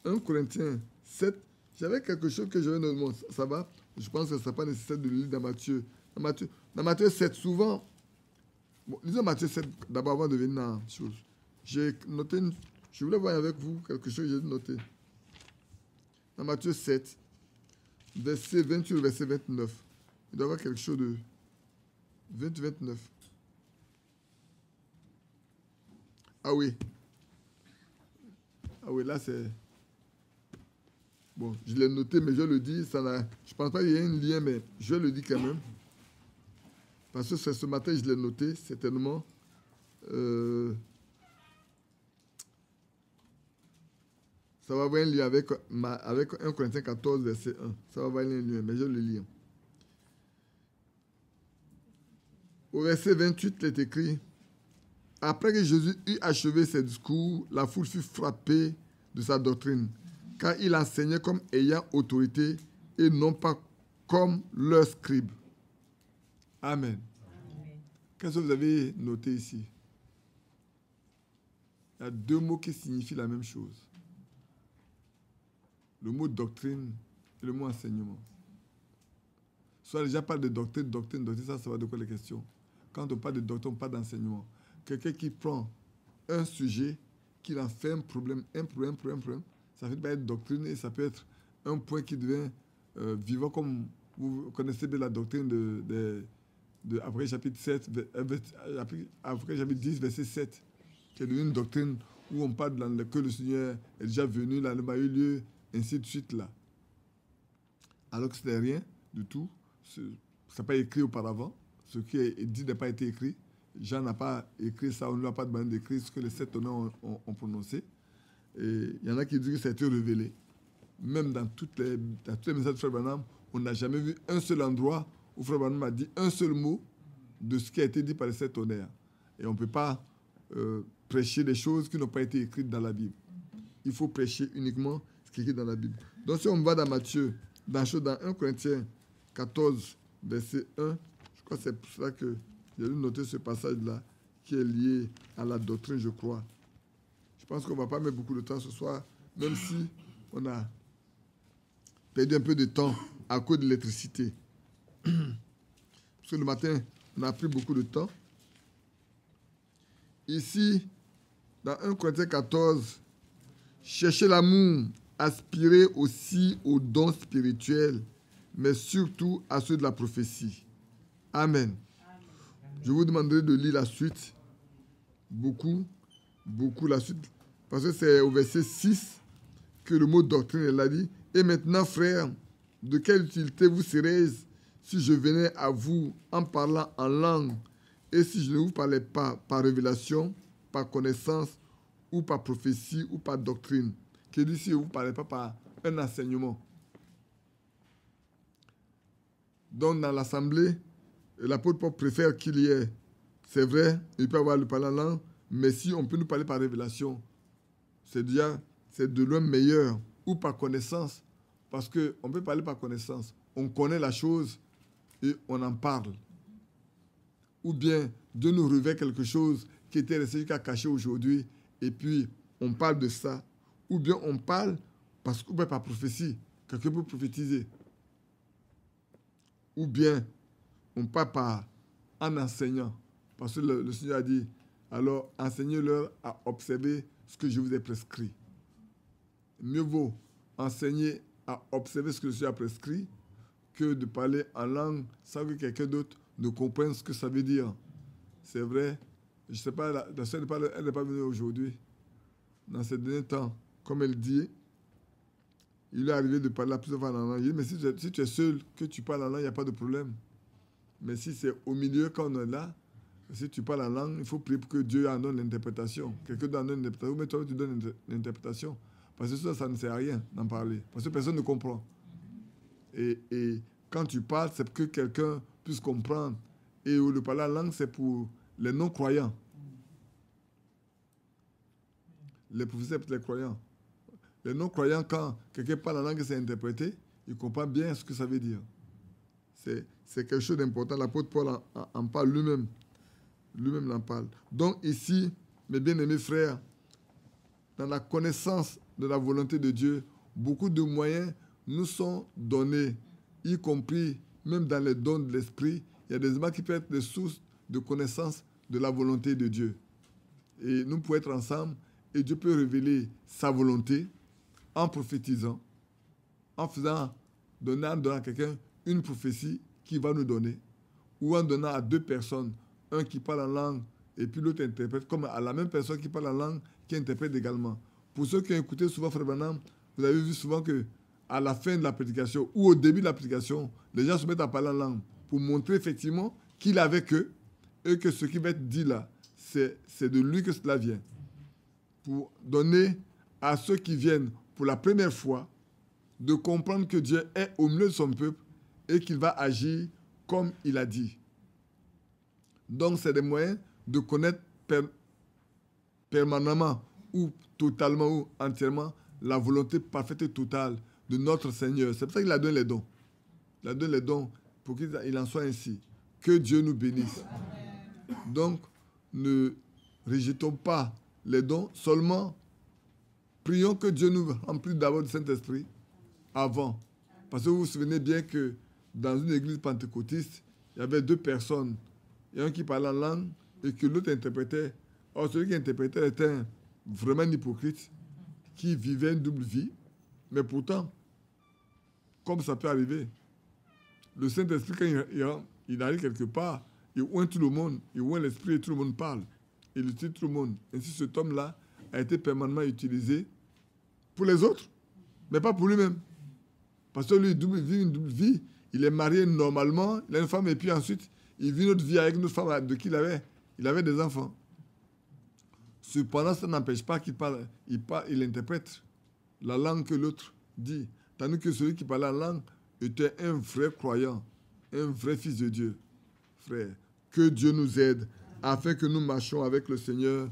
1 Corinthiens 7. J'avais quelque chose que je vais nous montrer. Ça va? Je pense que ce n'est pas nécessaire de le lire dans Matthieu. Dans Matthieu 7, souvent... Bon, lisons Matthieu 7 d'abord avant de venir dans la chose. J'ai noté... Je voulais voir avec vous quelque chose que j'ai noté. Dans Matthieu 7, verset 28 au verset 29. Il doit y avoir quelque chose de 28-29. Ah oui. Ah oui, là, c'est... Bon, je l'ai noté, mais je le dis. Je ne pense pas qu'il y ait un lien, mais je le dis quand même. Parce que c'est ce matin, je l'ai noté, certainement. Ça va avoir un lien avec 1 Corinthiens 14, verset 1. Ça va avoir un lien, mais je le lis. Au verset 28, il est écrit: après que Jésus eut achevé ses discours, la foule fut frappée de sa doctrine, car il enseignait comme ayant autorité et non pas comme leurs scribes. Amen. Amen. Qu'est-ce que vous avez noté ici? Il y a deux mots qui signifient la même chose. Le mot doctrine et le mot enseignement. Soit déjà parle de doctrine, ça va de quoi les questions? Quand on parle de doctrine, on parle d'enseignement. Quelqu'un qui prend un sujet, qui en fait un problème, ça peut être doctrine et ça peut être un point qui devient vivant, comme vous connaissez bien la doctrine de après chapitre 7, après chapitre 10, verset 7, qui est une doctrine où on parle que le Seigneur est déjà venu, l'anneau a eu lieu, ainsi de suite là. Alors que ce n'est rien du tout, ça n'a pas écrit auparavant, ce qui est dit n'a pas été écrit. Jean n'a pas écrit ça, on ne lui a pas demandé d'écrire ce que les 7 honneurs ont prononcé. Et il y en a qui disent que ça a été révélé. Même dans tous les messages de Frère Branham, on n'a jamais vu un seul endroit où Frère Branham a dit un seul mot de ce qui a été dit par les 7 honneurs. Et on ne peut pas prêcher des choses qui n'ont pas été écrites dans la Bible. Il faut prêcher uniquement ce qui est écrit dans la Bible. Donc si on va dans Matthieu, dans 1 Corinthiens 14, verset 1, je crois que c'est pour ça que j'ai dû noter ce passage-là qui est lié à la doctrine, je crois. Je pense qu'on ne va pas mettre beaucoup de temps ce soir, même si on a perdu un peu de temps à cause de l'électricité. Parce que le matin, on a pris beaucoup de temps. Ici, dans 1 Corinthiens 14, cherchez l'amour, aspirez aussi aux dons spirituels, mais surtout à ceux de la prophétie. Amen. Je vous demanderai de lire la suite, beaucoup la suite, parce que c'est au verset 6 que le mot doctrine est là dit. Et maintenant, frères, de quelle utilité vous serez si je venais à vous en parlant en langue, et si je ne vous parlais pas par révélation, par connaissance, ou par prophétie, ou par doctrine? Qui dit si je ne vous parlais pas par un enseignement? Donc, dans l'assemblée, l'apôtre Paul préfère qu'il y ait, c'est vrai, il peut avoir le parler en langue, mais si on peut nous parler par révélation, c'est de loin meilleur, ou par connaissance, parce qu'on peut parler par connaissance. On connaît la chose et on en parle. Ou bien Dieu nous révèle quelque chose qui était resté jusqu'à cacher aujourd'hui, et puis on parle de ça. Ou bien on parle parce que par prophétie, quelqu'un peut prophétiser. Ou bien on parle en enseignant, parce que le Seigneur a dit, alors enseignez-leur à observer ce que je vous ai prescrit. Mieux vaut enseigner à observer ce que le Seigneur a prescrit que de parler en langue sans que quelqu'un d'autre ne comprenne ce que ça veut dire. C'est vrai, je ne sais pas, la soeur elle n'est pas venue aujourd'hui. Dans ces derniers temps, comme elle dit, il lui est arrivé de parler à plusieurs fois en langue. Je dis, mais si tu es seul, que tu parles en langue, il n'y a pas de problème. Mais si c'est au milieu, quand on est là, si tu parles en langue, il faut prier pour que Dieu en donne l'interprétation. Quelqu'un donne l'interprétation, mais toi, tu donnes l'interprétation. Parce que ça ne sert à rien d'en parler. Parce que personne ne comprend. Et quand tu parles, c'est pour que quelqu'un puisse comprendre. Et le parler en langue, c'est pour les non-croyants. Les professeurs, les croyants. Les non-croyants, quand quelqu'un parle en langue et c'est interprété, ils comprennent bien ce que ça veut dire. C'est quelque chose d'important. L'apôtre Paul en parle lui-même. Lui-même en parle. Donc ici, mes bien-aimés frères, dans la connaissance de la volonté de Dieu, beaucoup de moyens nous sont donnés, y compris même dans les dons de l'esprit. Il y a des éléments qui peuvent être des sources de connaissance de la volonté de Dieu. Et nous pouvons être ensemble et Dieu peut révéler sa volonté en prophétisant, en donnant à quelqu'un une prophétie qu'il va nous donner, ou en donnant à deux personnes, un qui parle en langue et puis l'autre interprète, comme à la même personne qui parle en langue, qui interprète également, Pour ceux qui ont écouté souvent Frère Branham, vous avez vu souvent qu'à la fin de la prédication ou au début de la prédication, les gens se mettent à parler en langue pour montrer effectivement qu'il est avec eux et que ce qui va être dit là, c'est de lui que cela vient. Pour donner à ceux qui viennent pour la première fois de comprendre que Dieu est au milieu de son peuple et qu'il va agir comme il a dit. Donc, c'est des moyens de connaître permanemment ou totalement ou entièrement la volonté parfaite et totale de notre Seigneur. C'est pour ça qu'il a donné les dons. Il a donné les dons pour qu'il en soit ainsi. Que Dieu nous bénisse. Donc, ne rejetons pas les dons, seulement prions que Dieu nous remplisse d'abord du Saint-Esprit avant. Parce que vous vous souvenez bien que dans une église pentecôtiste, il y avait 2 personnes. Il y a un qui parlait en langue et que l'autre interprétait. Or, celui qui interprétait était vraiment un hypocrite qui vivait une double vie. Mais pourtant, comme ça peut arriver, le Saint-Esprit, quand il arrive quelque part, il oint tout le monde, il oint l'esprit et tout le monde parle. Il utilise tout le monde. Ainsi, cet homme-là a été permanemment utilisé pour les autres, mais pas pour lui-même. Parce que lui, il vit une double vie. Il est marié normalement, il a une femme, et puis ensuite, il vit une autre vie avec une autre femme de qui il avait des enfants. Cependant, ça n'empêche pas qu'il parle, il interprète la langue que l'autre dit. Tandis que celui qui parlait en langue était un vrai croyant, un vrai fils de Dieu. Frère, que Dieu nous aide afin que nous marchions avec le Seigneur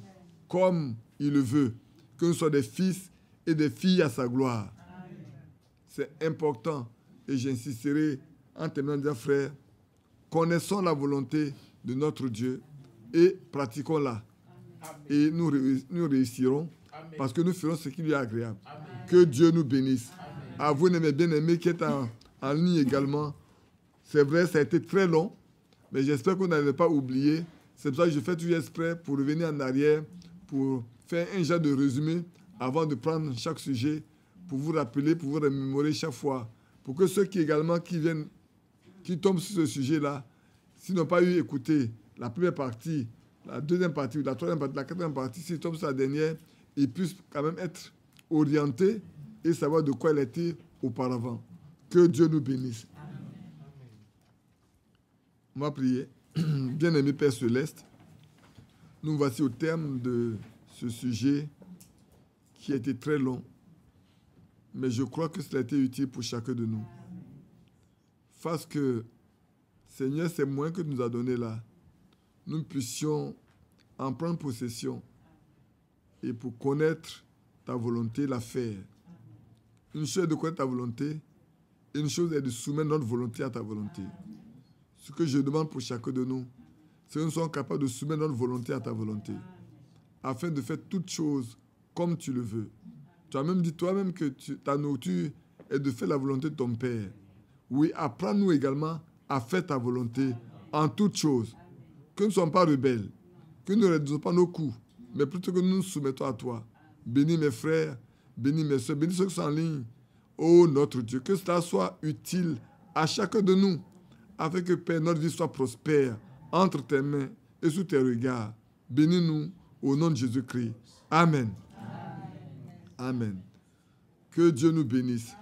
comme il le veut. Que nous soyons des fils et des filles à sa gloire. C'est important et j'insisterai en terminant en disant, frère, connaissons la volonté de notre Dieu et pratiquons-la. Et nous réussirons parce que nous ferons ce qui lui est agréable. Que Dieu nous bénisse. À vous, mes bien-aimés qui êtes en ligne également. C'est vrai, ça a été très long, mais j'espère qu'on n'avait pas oublié. C'est pour ça que je fais tout exprès pour revenir en arrière, pour faire un genre de résumé avant de prendre chaque sujet, pour vous rappeler, pour vous remémorer chaque fois. Pour que ceux qui viennent, qui tombent sur ce sujet-là, s'ils n'ont pas eu écouté la première partie, la deuxième partie, la troisième partie, la quatrième partie, s'ils tombent sur la dernière, ils puissent quand même être orientés et savoir de quoi elle était auparavant. Que Dieu nous bénisse. Amen. On va prier. Bien-aimé Père Céleste, nous voici au terme de ce sujet qui a été très long, mais je crois que cela a été utile pour chacun de nous. Parce que, Seigneur, ces moyens que tu nous as donnés là, nous puissions en prendre possession et pour connaître ta volonté, la faire. Une chose est de connaître ta volonté, une chose est de soumettre notre volonté à ta volonté. Ce que je demande pour chacun de nous, c'est que nous soyons capables de soumettre notre volonté à ta volonté, afin de faire toutes choses comme tu le veux. Tu as même dit toi-même que ta nourriture est de faire la volonté de ton Père. Oui, apprends-nous également à faire ta volonté en toutes choses. Que nous ne soyons pas rebelles, que nous ne réduisons pas nos coups, mais plutôt que nous nous soumettons à toi. Bénis mes frères, bénis mes soeurs, bénis ceux qui sont en ligne. Oh notre Dieu, que cela soit utile à chacun de nous, afin que, Père, notre vie soit prospère entre tes mains et sous tes regards. Bénis-nous au nom de Jésus-Christ. Amen. Amen. Que Dieu nous bénisse.